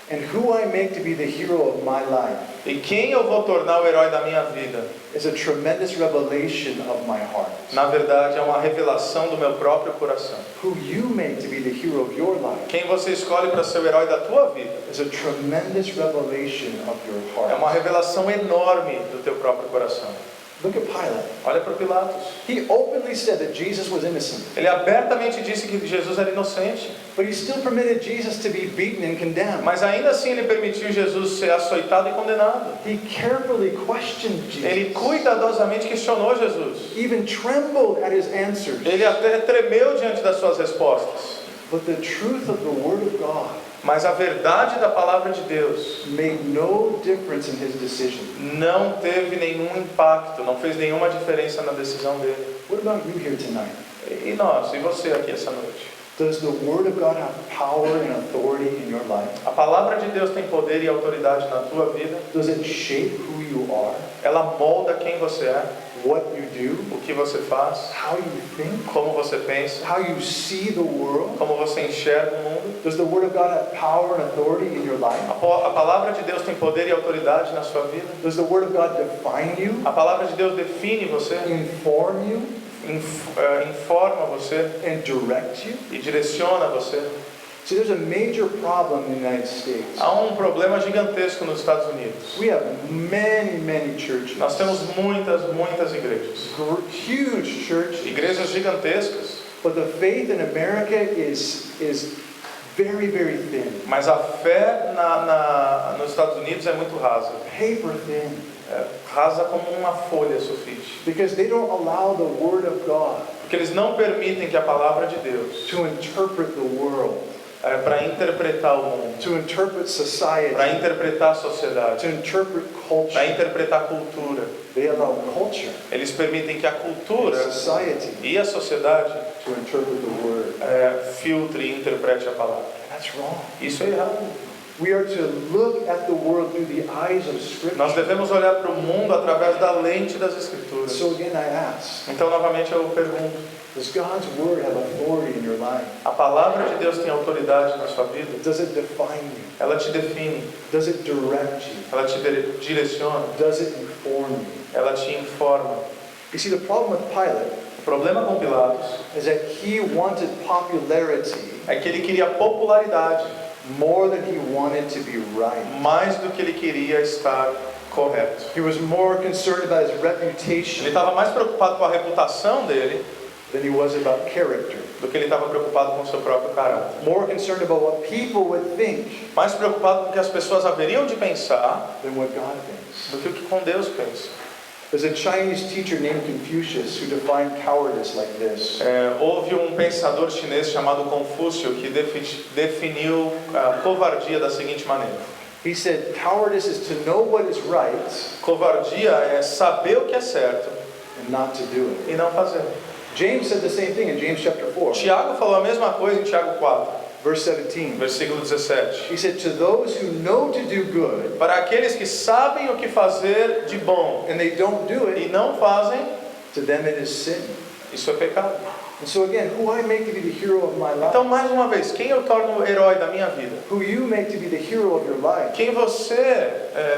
And who I make to be the hero of my life E quem eu vou tornar o herói da minha vida? is a tremendous revelation of my heart. Na verdade, é uma revelação do meu próprio coração. Who you make to be the hero of your life Quem você escolhe para ser o herói da tua vida is a tremendous revelation of your é uma heart. revelação enorme do teu próprio coração. Look at Pilate. Olha para Pilatos. He openly said that Jesus was innocent, Ele abertamente disse que Jesus era inocente, but he still permitted Jesus to be beaten and condemned. mas ainda assim ele permitiu Jesus ser açoitado e condenado. He carefully questioned Ele Jesus, cuidadosamente questionou Jesus. even trembled at his answers. Ele até tremeu diante das suas respostas. But the truth of the Word of God Mas a verdade da palavra de Deus made no difference in his decision. não teve nenhum impacto, não fez nenhuma diferença na decisão dele. What about you here tonight? E nós, e você aqui essa noite? Does the Word of God have power and authority in your life? A palavra de Deus tem poder e autoridade na tua vida? Does it shape who you are, Ela molda quem você é, what you do, o que você faz, how you think, como você pensa, how you see the world? como você enxerga o mundo? Does the Word of God have power and authority in your life? A palavra de Deus tem poder e autoridade na sua vida? Does the Word of God define you, A palavra de Deus define você, inform you, informa você and direct you? e direciona você. See, there's a major problem in the United States. Há um problema gigantesco nos Estados Unidos. We have many churches. Nós temos muitas igrejas. Huge churches. Igrejas gigantescas. But the faith in America is very thin. Mas a fé nos Estados Unidos é muito rasa. Paper thin. Rasa como uma folha sulfite. Because they don't allow the Word of God Porque eles não permitem que a palavra de Deus, to interpret the world, para interpretar o mundo, to interpret society, para interpretar a sociedade, to interpret para culture. interpretar a cultura. They allow culture, Eles permitem que a cultura society, e a sociedade to interpret the Word. filtre e interprete a palavra. That's wrong. Isso é errado. We are to look at the world through the eyes of Nós Scripture. devemos olhar para o mundo através da lente das Escrituras. So again, I ask, Então, novamente, eu pergunto: does God's Word have authority in your life? a palavra de Deus tem autoridade na sua vida? Does it define you? Ela te define, Does it direct you? ela te direciona, Does it inform you? ela te informa. You see, the problem with Pilate O problema com Pilatos is that he wanted popularity é que ele queria popularidade more than he wanted to be right. mais do que ele queria estar correto. He was more concerned about his Ele reputation estava mais preocupado com a reputação dele than he was about character. do que ele estava preocupado com o seu próprio caráter. More concerned about what people would think Mais preocupado com o que as pessoas haveriam de pensar than what God thinks. do que o que com Deus pensa. There's a Chinese teacher named Confucius who defined cowardice like this. Houve um pensador chinês chamado Confúcio que definiu a covardia da seguinte maneira: He said, cowardice is to know what is right covardia é saber o que é certo and not to do it. e não fazer. James said the same thing in James chapter 4, Tiago falou a mesma coisa em Tiago 4, verse 17. versículo 17. He said, to those who know to do good Para aqueles que sabem o que fazer de bom and they don't do e it, não fazem, to them it is sin. isso é pecado. And so again, who I make to be the hero of my Então, life, mais uma vez, quem eu torno o herói da minha vida? who you make to be the hero of your life, Quem você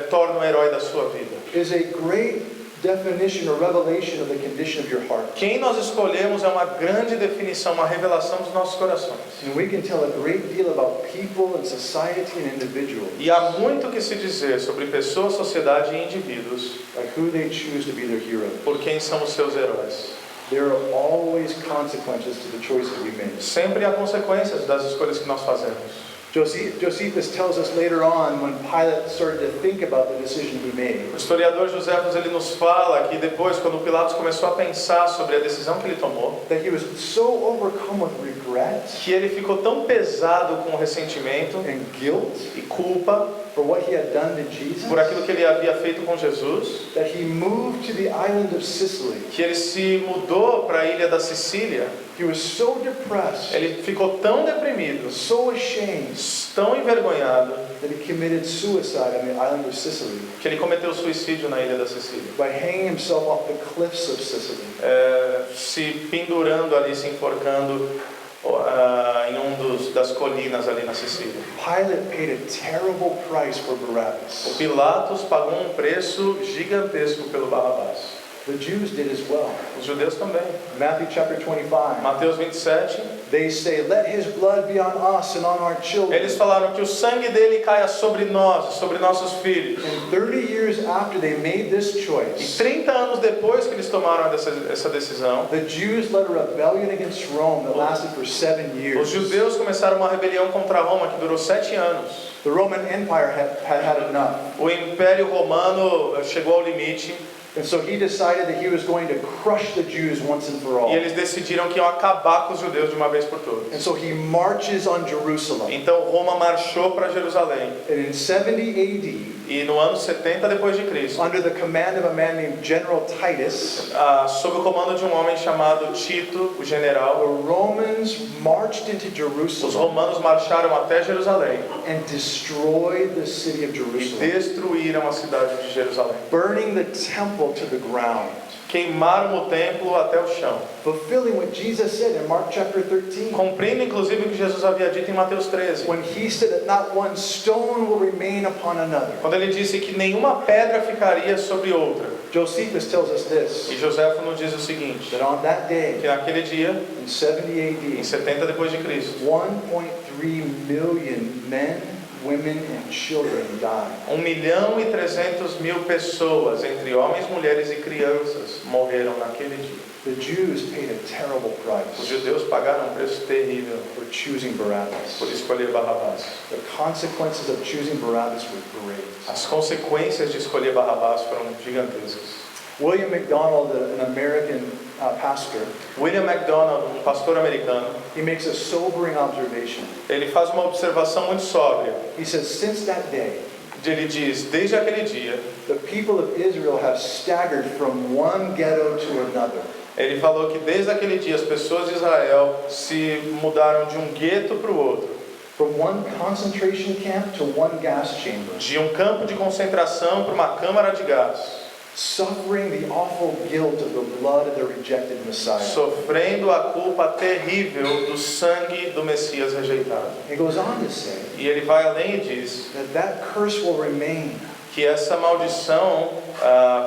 torna o herói da sua vida? is a great definition or revelation of the condition of your heart. Quem nós escolhemos é uma grande definição, uma revelação dos nossos corações. And we can tell a great deal about people and society and individuals E há muito que se dizer sobre pessoas, sociedade e indivíduos by who they choose to be their hero. por quem são os seus heróis. There are always consequences to the choices we make. Sempre há consequências das escolhas que nós fazemos. Josephus tells us later on when Pilate started to think about the decision he made. O historiador Joséfos ele nos fala que depois, quando Pilatos começou a pensar sobre a decisão que ele tomou, That he was so overcome with regret que ele ficou tão pesado com ressentimento and guilt e culpa for what he had done to Jesus por aquilo que ele havia feito com Jesus, that he moved to the island of Sicily. que ele se mudou para a ilha da Sicília. He was so depressed, Ele ficou tão deprimido, so ashamed tão envergonhado, that he committed suicide on the island of Sicily que ele cometeu suicídio na ilha da Sicília, by hanging himself off the cliffs of Sicily. se pendurando ali, se enforcando em das colinas ali na Sicília. Pilate paid a terrible price for O Barabbas. Pilatos pagou um preço gigantesco pelo Barrabás. The Jews did as well. Os judeus também. Matthew chapter 25. Mateus 27, They say, let his blood be on us and on our children. eles falaram que o sangue dele caia sobre nós, sobre nossos filhos. And 30 years after they made this E choice, 30 anos depois que eles tomaram essa decisão, the Jews led a rebellion against Rome that lasted for 7 os years. judeus começaram uma rebelião contra Roma que durou 7 anos. The Roman Empire had enough. O Império Romano chegou ao limite. And so he decided that he was going to crush the Jews once and for all. E eles decidiram que iam acabar com os judeus de uma vez por todas. And so he marches on Jerusalem. Então Roma marchou para Jerusalém. And in 70 AD, E no ano 70 depois de Cristo, under the command of a man named General Titus, sob o comando de um homem chamado Tito, o the general, Romans marched into os Jerusalem romanos marcharam até Jerusalém and destroyed the city of e Jerusalem, destruíram a cidade de Jerusalém. burning the temple to the ground, Queimaram o templo até o chão, fulfilling what Jesus said in Mark chapter 13, cumprindo inclusive o que Jesus havia dito em Mateus 13, when he said that not one stone will remain upon another. quando ele disse que nenhuma pedra ficaria sobre outra. Josephus tells us this, E Joséfo nos diz o seguinte, that on that day, que naquele dia, in 70 em AD, 70 depois de Cristo, 1.3 million men, women, and children died. 1.300.000 pessoas, entre homens, mulheres e crianças, morreram naquele dia. The Jews paid a terrible Os price judeus pagaram um preço terrível for choosing Barabbas. por escolher Barrabás. The consequences of choosing Barabbas were great. As consequências de escolher Barrabás foram gigantescas. William MacDonald, an American pastor, William MacDonald, um pastor americano, he makes a sobering observation. ele faz uma observação muito sóbria. He says, since that day, Ele diz, desde aquele dia, the people of Israel have staggered from one ghetto to another. ele falou que desde aquele dia as pessoas de Israel se mudaram de um gueto para o outro, From one concentration camp to one gas chamber. de um campo de concentração para uma câmara de gás, Suffering the awful guilt of the blood of the rejected Messiah. sofrendo a culpa terrível do sangue do Messias rejeitado. He goes on to say E ele vai além e diz that curse will remain que essa maldição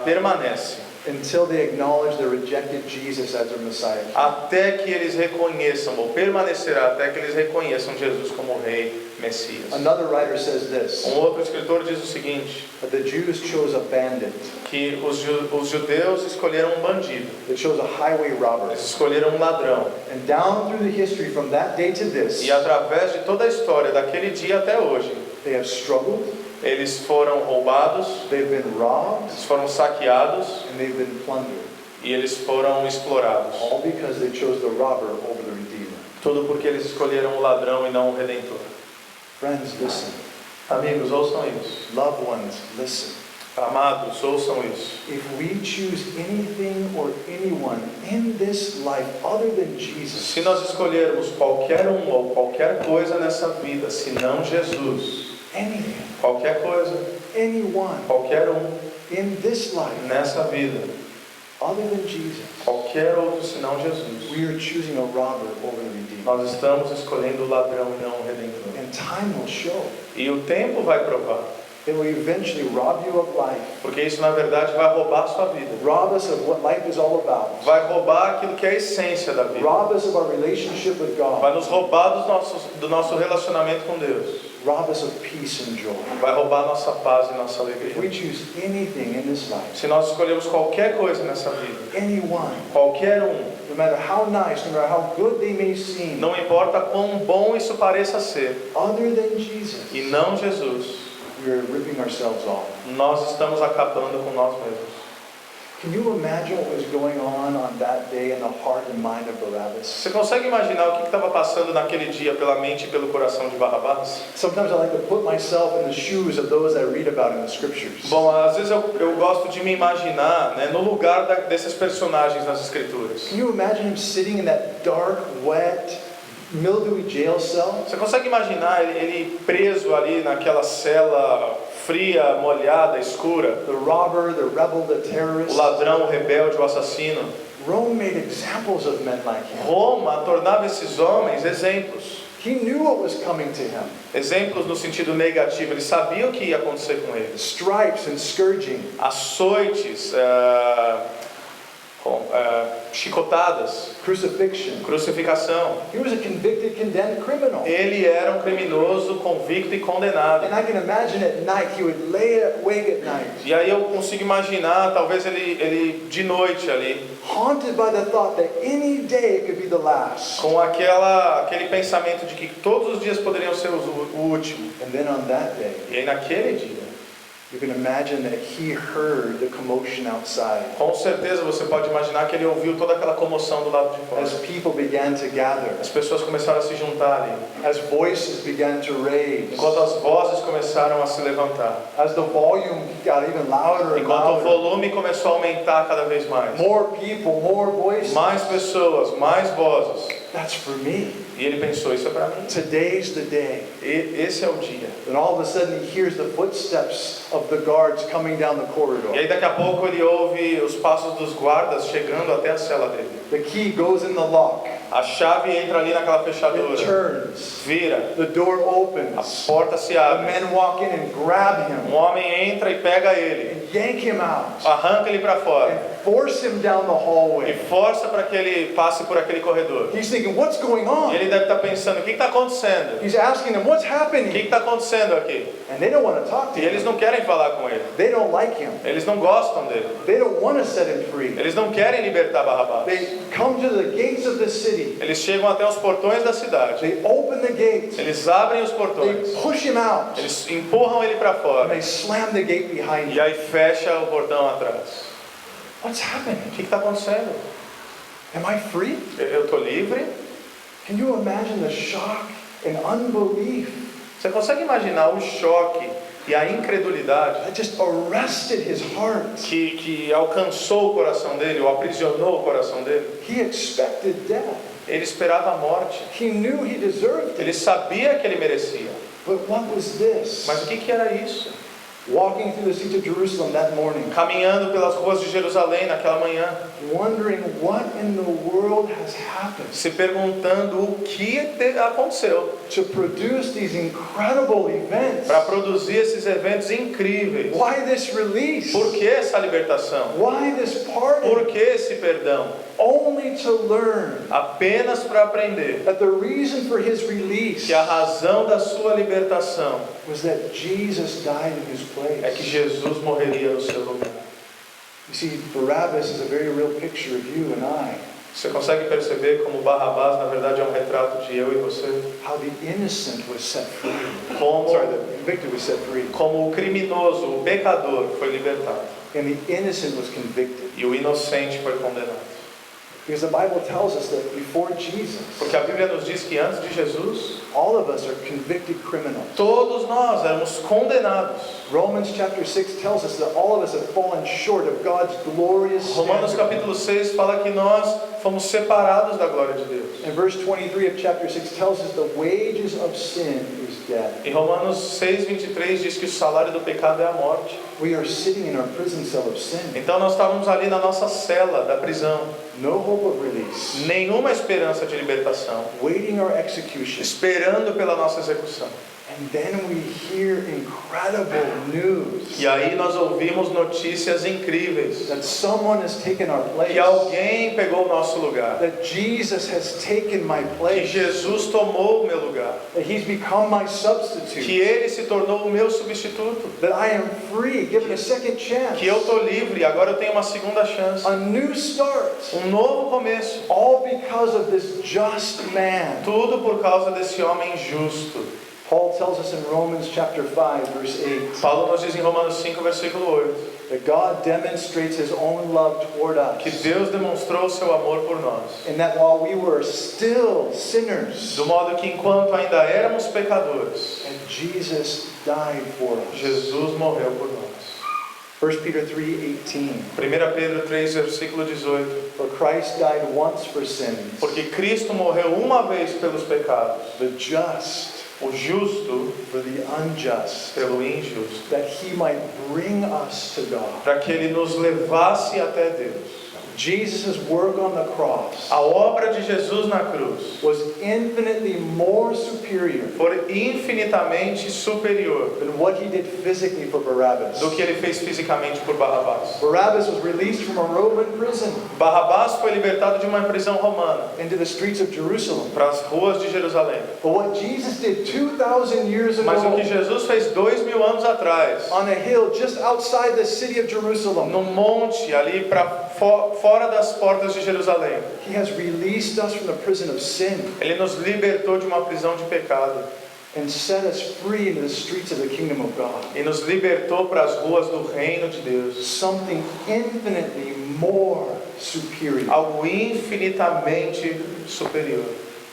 permanece until they acknowledge the rejected Jesus as their Messiah. até que eles reconheçam, ou permanecerá até que eles reconheçam Jesus como Rei Messias. Another writer says this, Um outro escritor diz o seguinte, that the Jews chose a bandit, que os judeus escolheram um bandido, they chose a highway robber. eles escolheram um ladrão. And down through the history from that day to this, E através de toda a história, daquele dia até hoje, they have struggled, eles foram roubados, they've been robbed, eles foram saqueados and they've been plundered. e eles foram explorados. All because they chose the robber over the Redeemer. Tudo porque eles escolheram o ladrão e não o redentor. Friends, listen. Amigos, ouçam isso. Loved ones, listen. Amados, ouçam isso. If we choose anything or anyone in this life other than Jesus, Se nós escolhermos qualquer um ou qualquer coisa nessa vida, senão Jesus, anything, qualquer coisa, anyone qualquer in this life nessa vida, other than Jesus, qualquer outro senão Jesus, we are choosing a robber over the Redeemer. nós estamos escolhendo o ladrão e não o redentor. And time will show. E o tempo vai provar, It will eventually rob you of life, porque isso na verdade vai roubar a sua vida. rob us of what life is all about, Vai roubar aquilo que é a essência da vida. rob us of our relationship with Vai God, nos roubar do nosso relacionamento com Deus. rob us of peace and joy. Vai roubar nossa paz e nossa If we alegria. choose anything in this life, Se nós escolhermos qualquer coisa nessa vida, anyone, qualquer um, no matter how nice, no matter how good they may seem, não importa quão bom isso pareça ser, other than Jesus, e não Jesus, we are ripping ourselves off. nós estamos acabando com nós mesmos. Can you imagine what was going on that day in the heart and mind of Barabbas? Você consegue imaginar o que estava passando naquele dia pela mente e pelo coração de Barrabás? Sometimes I like to put myself in the shoes of those I read about in the scriptures. Bom, às vezes eu gosto de me imaginar, né, no lugar desses personagens nas Escrituras. Can you imagine him sitting in that dark, wet, mildewy jail cell? Você consegue imaginar ele preso ali naquela cela fria, molhada, escura? The robber, the rebel, the O terrorist. ladrão, o rebelde, o assassino. Rome made examples of men like him. Roma tornava esses homens exemplos. He knew what was coming to him. Exemplos no sentido negativo. Ele sabia o que ia acontecer com eles. Stripes and scourging. Açoites, chicotadas, Crucifixion. crucificação. He was a convicted, condemned criminal. Ele era um criminoso convicto e condenado. And I can imagine at night, he would lay awake at night, E aí eu consigo imaginar, talvez ele de noite ali, haunted by the thought that any day it could be the last. com aquele pensamento de que todos os dias poderiam ser o último. And then on that day, E aí naquele dia, You can imagine that he heard the commotion outside Com certeza você pode imaginar que ele ouviu toda aquela comoção do lado de fora. as people began to gather, As pessoas começaram a se juntar ali, as voices began to raise, enquanto as vozes começaram a se levantar, as the volume got even louder and enquanto o louder. volume começou a aumentar cada vez mais. More people, more voices. Mais pessoas, mais vozes. That's for me. E ele pensou, isso é para mim. Today's the day. E esse é o dia. And all of a sudden he hears the footsteps of the guards coming down the E corridor. aí daqui a pouco ele ouve os passos dos guardas chegando até a cela dele. The key goes in the lock. A chave entra ali naquela fechadura. It turns. Vira. The door A opens. porta se The abre. men walk in and grab Um him homem entra e pega ele. and yank him out Arranca ele para fora. and force him down the E hallway. força para que ele passe por aquele corredor. He's thinking, what's going E on? ele deve estar pensando, o que está acontecendo? He's asking them, what's O que happening? está acontecendo aqui? And they don't want to talk to E eles him. não querem falar com ele. They don't like him. Eles não gostam dele. They don't want to set him free. Eles não querem libertar Barrabás. They come to the gates of the city. Eles chegam até os portões da cidade. They open the gates. Eles abrem os They portões. push him out. Eles empurram ele para And fora. they slam the gate behind E him. aí fecha o portão atrás. What's happening? O que está acontecendo? Am I free? Eu estou livre? Can you imagine the shock and unbelief Você consegue imaginar o choque e a incredulidade that just arrested his heart? que alcançou o coração dele, ou aprisionou o coração dele? He expected death. Ele esperava a morte. He knew he deserved Ele it. sabia que ele merecia. But what was this? Mas o que era isso? Walking through the streets of Jerusalem that morning, Caminhando pelas ruas de Jerusalém naquela manhã, wondering what in the world has happened se perguntando o que aconteceu to produce these incredible events. para produzir esses eventos incríveis. Why this release? Por que essa libertação? Why this pardon? Por que esse perdão? Only to learn Apenas para aprender that the reason for his release que a razão da sua libertação was that Jesus died in his place. é que Jesus morreria no seu lugar. You see, Barabbas is a very real picture of you and I. Você consegue perceber como Barrabás na verdade é um retrato de eu e você? How the innocent was set free. Como, The convicted was set free. como o criminoso, o pecador foi libertado And the innocent was convicted. e o inocente foi condenado. Because the Bible tells us that before Jesus, Porque a Bíblia nos diz que antes de Jesus, all of us are convicted criminals. todos nós éramos condenados. Romans chapter 6 tells us that all of us have fallen short of God's glorious Romanos standard. capítulo 6 fala que nós fomos separados da glória de Deus. And verse 23 of chapter 6 tells us the wages of sin is death. Em Romanos 6:23 diz que o salário do pecado é a morte. We are sitting in our prison cell of sin. Então nós estávamos ali na nossa cela da prisão, No hope of release. nenhuma esperança de libertação, Waiting our execution. esperando pela nossa execução. And then we hear incredible news E aí nós ouvimos notícias incríveis, that someone has taken our place. que alguém pegou o nosso lugar, That Jesus has taken my que place. Jesus tomou o meu lugar, That he's become my que substitute. ele se tornou o meu substituto, That I am free, given a second chance. que eu estou livre, agora eu tenho uma segunda chance, A new start. um novo começo. All because of this just man. Tudo por causa desse homem justo. Paul tells us in Romans chapter 5 verse 8 Paulo nos diz em Romanos 5, versículo 8, that God demonstrates his own love toward que us. Deus demonstrou o seu amor por nós, And that while we were still sinners, do modo que enquanto ainda éramos pecadores, and Jesus died for us. Jesus morreu por nós. 1 Peter 3:18 1 Pedro 3, versículo 18, For Christ died once for sins, porque Cristo morreu uma vez pelos pecados, the just o justo for the unjust, pelo injusto, that he might bring us to God. para que ele nos levasse até Deus. Jesus' work on the cross A obra de Jesus na cruz was infinitely more superior foi infinitamente superior than what he did physically for Barabbas. do que ele fez fisicamente por Barrabás. Barabbas was released from a Roman prison Barrabás foi libertado de uma prisão romana into the streets of Jerusalem. para as ruas de Jerusalém. But what Jesus did 2,000 years Mas o que ago Jesus fez 2000 anos atrás, on a hill just outside the city of Jerusalem, no monte ali para fora das portas de Jerusalém, he has released us from the prison of sin. ele nos libertou de uma prisão de pecado. and set us free into the streets of the kingdom of God. E nos libertou para as ruas do reino de Deus. Something infinitely more superior. Algo infinitamente superior.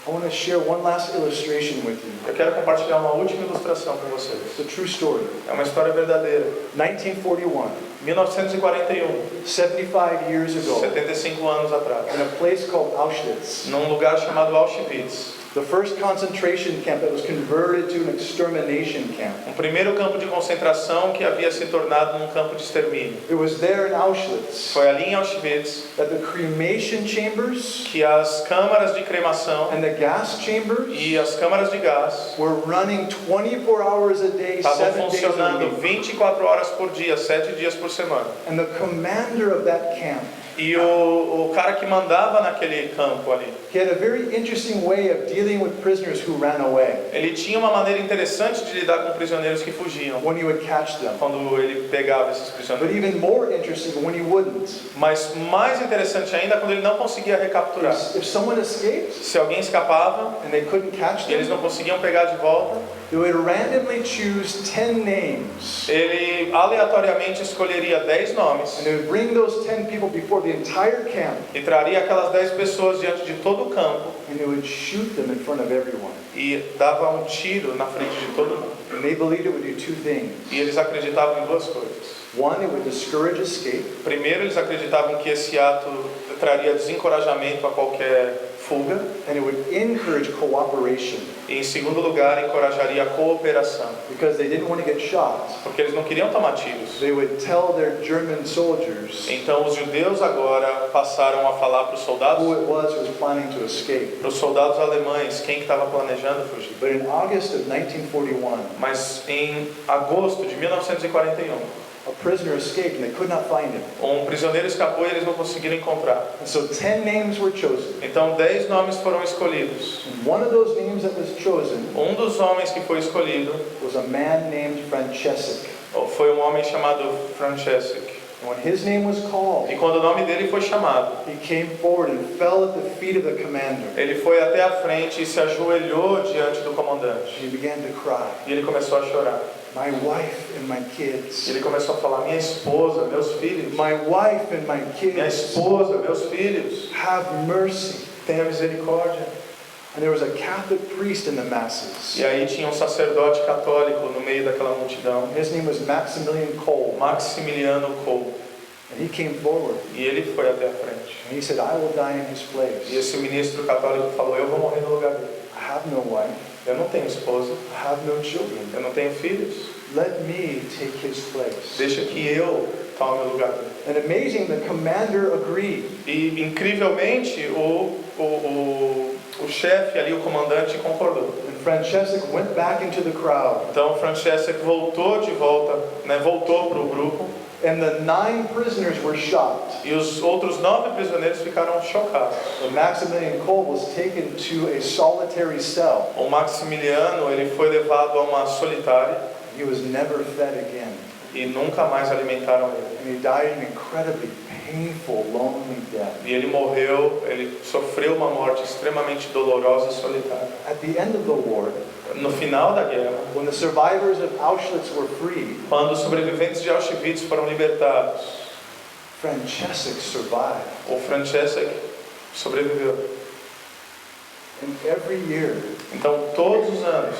I want to share one last illustration with you. Eu quero compartilhar uma última ilustração com vocês. It's a true story. É uma história verdadeira. 1941, 1941, 75 years ago, 75 anos atrás, in a place called Auschwitz, num lugar chamado Auschwitz, the first concentration camp that was converted to an extermination camp. primeiro campo de concentração que havia se tornado num campo de extermínio. It was there in Auschwitz Foi ali em Auschwitz that the cremation chambers que as câmaras de cremação and the gas chambers e as câmaras de gás were running 24 hours a day, estavam 7 days a funcionando week. 24 horas por dia, 7 dias por semana. And the commander of that camp, E o cara que mandava naquele campo ali, he had a very interesting way of dealing with prisoners who ran away ele tinha uma maneira interessante de lidar com prisioneiros que fugiam, when he would catch them. quando ele pegava esses But prisioneiros. even more interesting when he wouldn't. Mas mais interessante ainda quando ele não conseguia recapturar. If someone escaped Se alguém escapava and they couldn't catch e eles them, não conseguiam pegar de volta, they would randomly choose 10 names. ele aleatoriamente escolheria 10 nomes And they would bring those 10 people before the entire camp, e traria aquelas 10 pessoas diante de todo o campo and they would shoot them in front of everyone. e dava um tiro na frente de todo mundo. And they believed it would do two things. E eles acreditavam em duas coisas. One, it would discourage escape, Primeiro, eles acreditavam que esse ato traria desencorajamento a qualquer fuga. and it would encourage cooperation E, em segundo lugar, encorajaria a cooperação, because they didn't want to get shot. porque eles não queriam tomar tiros. They would tell their German soldiers Então, os judeus agora passaram a falar para os soldados, who it was who was planning to escape. para os soldados alemães, quem que estava planejando fugir. But in August of 1941, Mas em agosto de 1941, a prisoner escaped and they could not find him. um prisioneiro escapou e eles não conseguiram encontrar. And so 10 names were chosen. Então 10 nomes foram escolhidos. And one of those names that was chosen Um dos homens que foi escolhido was a man named Francesek. foi um homem chamado Francesek. And when his name was called, E quando o nome dele foi chamado, he came forward and fell at the feet of the commander. ele foi até a frente e se ajoelhou diante do comandante. He began to cry. E ele começou a chorar. My wife and my E kids. ele começou a falar: minha esposa, meus filhos. My wife and my Minha kids. esposa, meus filhos. Have mercy. Tenha misericórdia. And there was a Catholic priest in the masses. E aí tinha um sacerdote católico no meio daquela multidão, His name was Maximilian Kolbe. Maximiliano Kolbe. And he came forward E ele foi até a frente. and he said, I will die in his E place. esse ministro católico falou: eu vou morrer no lugar dele. I have no wife. Eu não tenho esposa, I have no children. eu não tenho filhos. Let me take his place. Deixa que eu tome o lugar dele. And amazing, the commander agreed. E incrivelmente o chefe ali, o comandante, concordou. And Francesek went back into the crowd. Então Francesek voltou de volta, voltou para o grupo. And the 9 prisoners were shot. E os outros 9 prisioneiros ficaram chocados. But Maximilian Kolbe was taken to a solitary cell. O Maximiliano, ele foi levado a uma solitária He was never fed again. e nunca mais alimentaram ele. And he died an incredibly painful, lonely death. E ele morreu, ele sofreu uma morte extremamente dolorosa e solitária. At the end of the war, No final da guerra, when the survivors of Auschwitz were freed, quando os sobreviventes de Auschwitz foram libertados, Francesek survived. o Francesek sobreviveu. And every year, Então, todos os anos,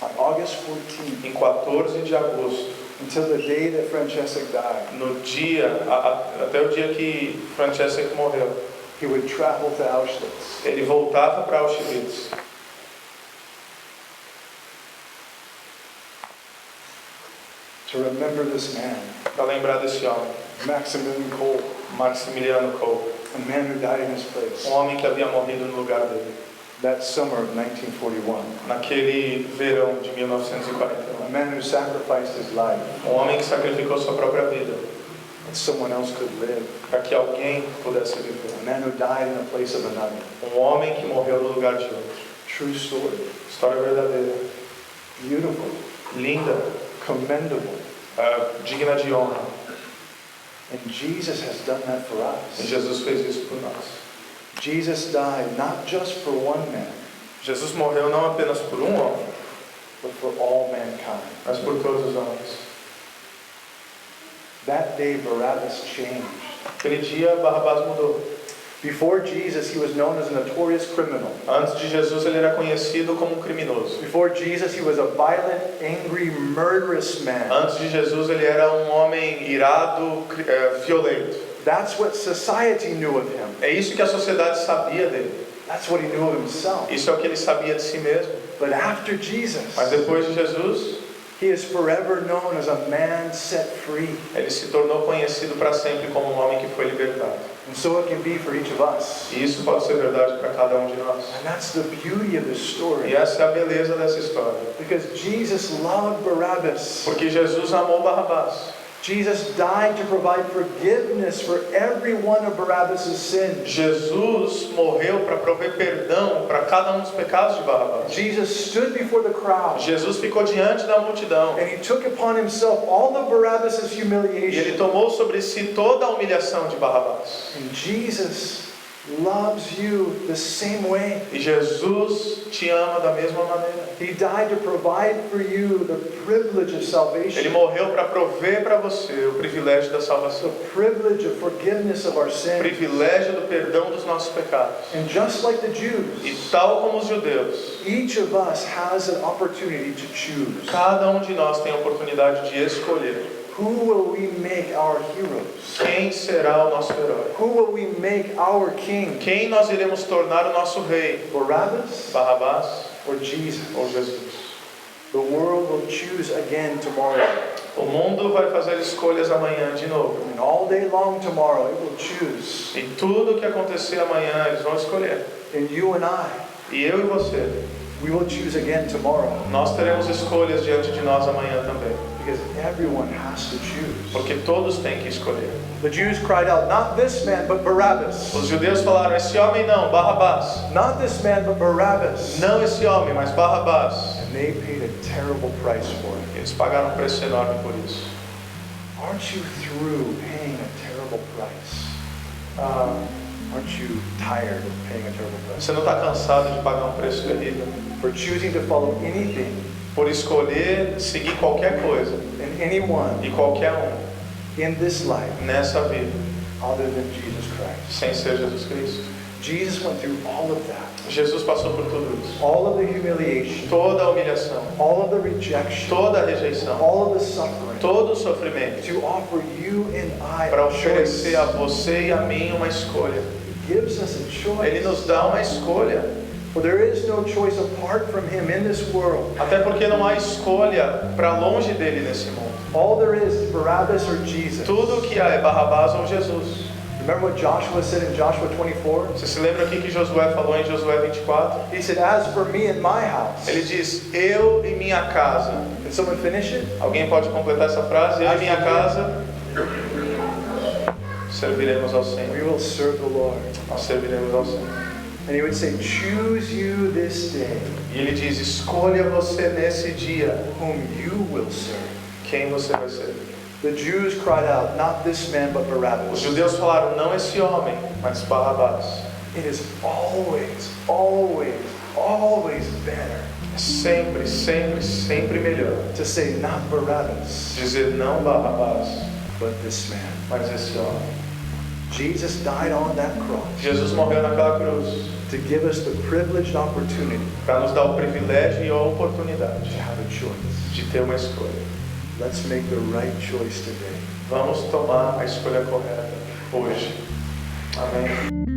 on August 14th, em 14 de agosto, until the day that Francesek died, no dia, até o dia que Francesek morreu, he would travel to Auschwitz. ele voltava para Auschwitz To remember this man, para lembrar desse homem, Maximilian Kolbe, Maximiliano Kolbe, a man who died in his place, homem que havia morrido no lugar dele, that summer of 1941. naquele verão de A 1941. man who sacrificed his life Homem que sacrificou sua própria vida that someone else could live. para que alguém pudesse viver. A man who died in the place of another. Homem que morreu no lugar de outro. True story. História verdadeira, Beautiful. linda, Commendable. digna de honra. And Jesus has done that for E us. Jesus fez isso por nós. Jesus died not just for one man, Jesus morreu não apenas por um homem, but for all mankind. mas por todos os homens. That day, Barabbas changed. Aquele dia, Barrabás mudou. Before Jesus, he was known as a notorious criminal. Antes de Jesus, ele era conhecido como um criminoso. Before Jesus, he was a violent, angry, murderous man. Antes de Jesus, ele era um homem irado, violento. That's what society knew of him. É isso que a sociedade sabia dele. That's what he knew of himself. Isso é o que ele sabia de si mesmo. But after Jesus, Mas depois de Jesus, he is forever known as a man set free. ele se tornou conhecido para sempre como um homem que foi libertado. And so it can be for each of us. E isso pode ser verdade para cada um de nós. And that's the beauty of this story. E essa é a beleza dessa história. Because Jesus loved Barabbas. Porque Jesus amou Barrabás. Jesus died to provide forgiveness for every one of Barabbas' sins. Jesus morreu para prover perdão para cada um dos pecados de Barrabás. Jesus stood before the crowd. Jesus ficou diante da multidão. And he took upon himself all of Barabbas' E ele humiliation. tomou sobre si toda a humilhação de Barrabás. And Jesus loves you the same way. E Jesus te ama da mesma maneira. He died to provide for you the privilege of Ele salvation. morreu para prover para você o privilégio da The salvação. privilege of forgiveness of our O sins. privilégio do perdão dos nossos pecados. And just like the E Jews, tal como os judeus, each of us has an opportunity to choose. cada um de nós tem a oportunidade de escolher Who will we make our heroes? quem será o nosso herói. Who will we make our king? Quem nós iremos tornar o nosso rei? Barabbas Barrabás or Jesus? ou Jesus? The world will choose again tomorrow. O mundo vai fazer escolhas amanhã de novo. And all day long tomorrow it will choose. E tudo que acontecer amanhã eles vão escolher. And you and I, E eu e você, we will choose again tomorrow. nós teremos escolhas diante de nós amanhã também. Because everyone has to choose. Porque todos têm que escolher. The Jews cried out, not this man, but Barabbas. Os judeus falaram, esse homem não, Barrabás. Not this man, but Barabbas. Não esse homem, mas Barrabás. And they paid a terrible price for it. Eles pagaram um preço enorme por isso. Aren't you through paying a terrible price? Aren't you tired of paying a terrible price? Você não está cansado de pagar um preço terrível? For choosing to follow anything Por escolher seguir qualquer coisa and anyone e qualquer um in this life nessa vida, other than Jesus Christ. sem ser Jesus Cristo. Jesus went through all of that. Jesus passou por tudo isso. All of the humiliation, Toda a humilhação, all of the rejection, toda a rejeição, all of the suffering, todo o sofrimento, to offer you and I para a choice. oferecer a você e a mim uma escolha. He gives us a choice. Ele nos dá uma escolha. For there is no choice apart from Him in this world. Até porque não há escolha para longe dele nesse mundo. All there is Barabbas or Jesus. Tudo o que há é Barrabás ou Jesus. Remember what Joshua said in Joshua 24? Você se lembra aqui que Josué falou em Josué 24? He said, as for me and my house. Ele diz, eu e minha casa. Can someone finish it? Alguém pode completar essa frase? Eu e minha casa serviremos ao Senhor. We will serve the Lord. Nós serviremos ao Senhor. And he would say, choose you this day E ele diz, escolha você nesse dia whom you will serve. quem você vai servir. The Jews cried out, not this man, but Os Barabbas. judeus falaram, não esse homem, mas Barrabás. It is always, always, always better É sempre, sempre, sempre melhor to say, not Barabbas, dizer não Barrabás, but this man. mas esse homem. Jesus died on that cross Jesus morreu naquela cruz to give us the privileged opportunity para nos dar o privilégio e a oportunidade to have a choice. de ter uma escolha. Let's make the right choice today. Vamos tomar a escolha correta hoje. Amém.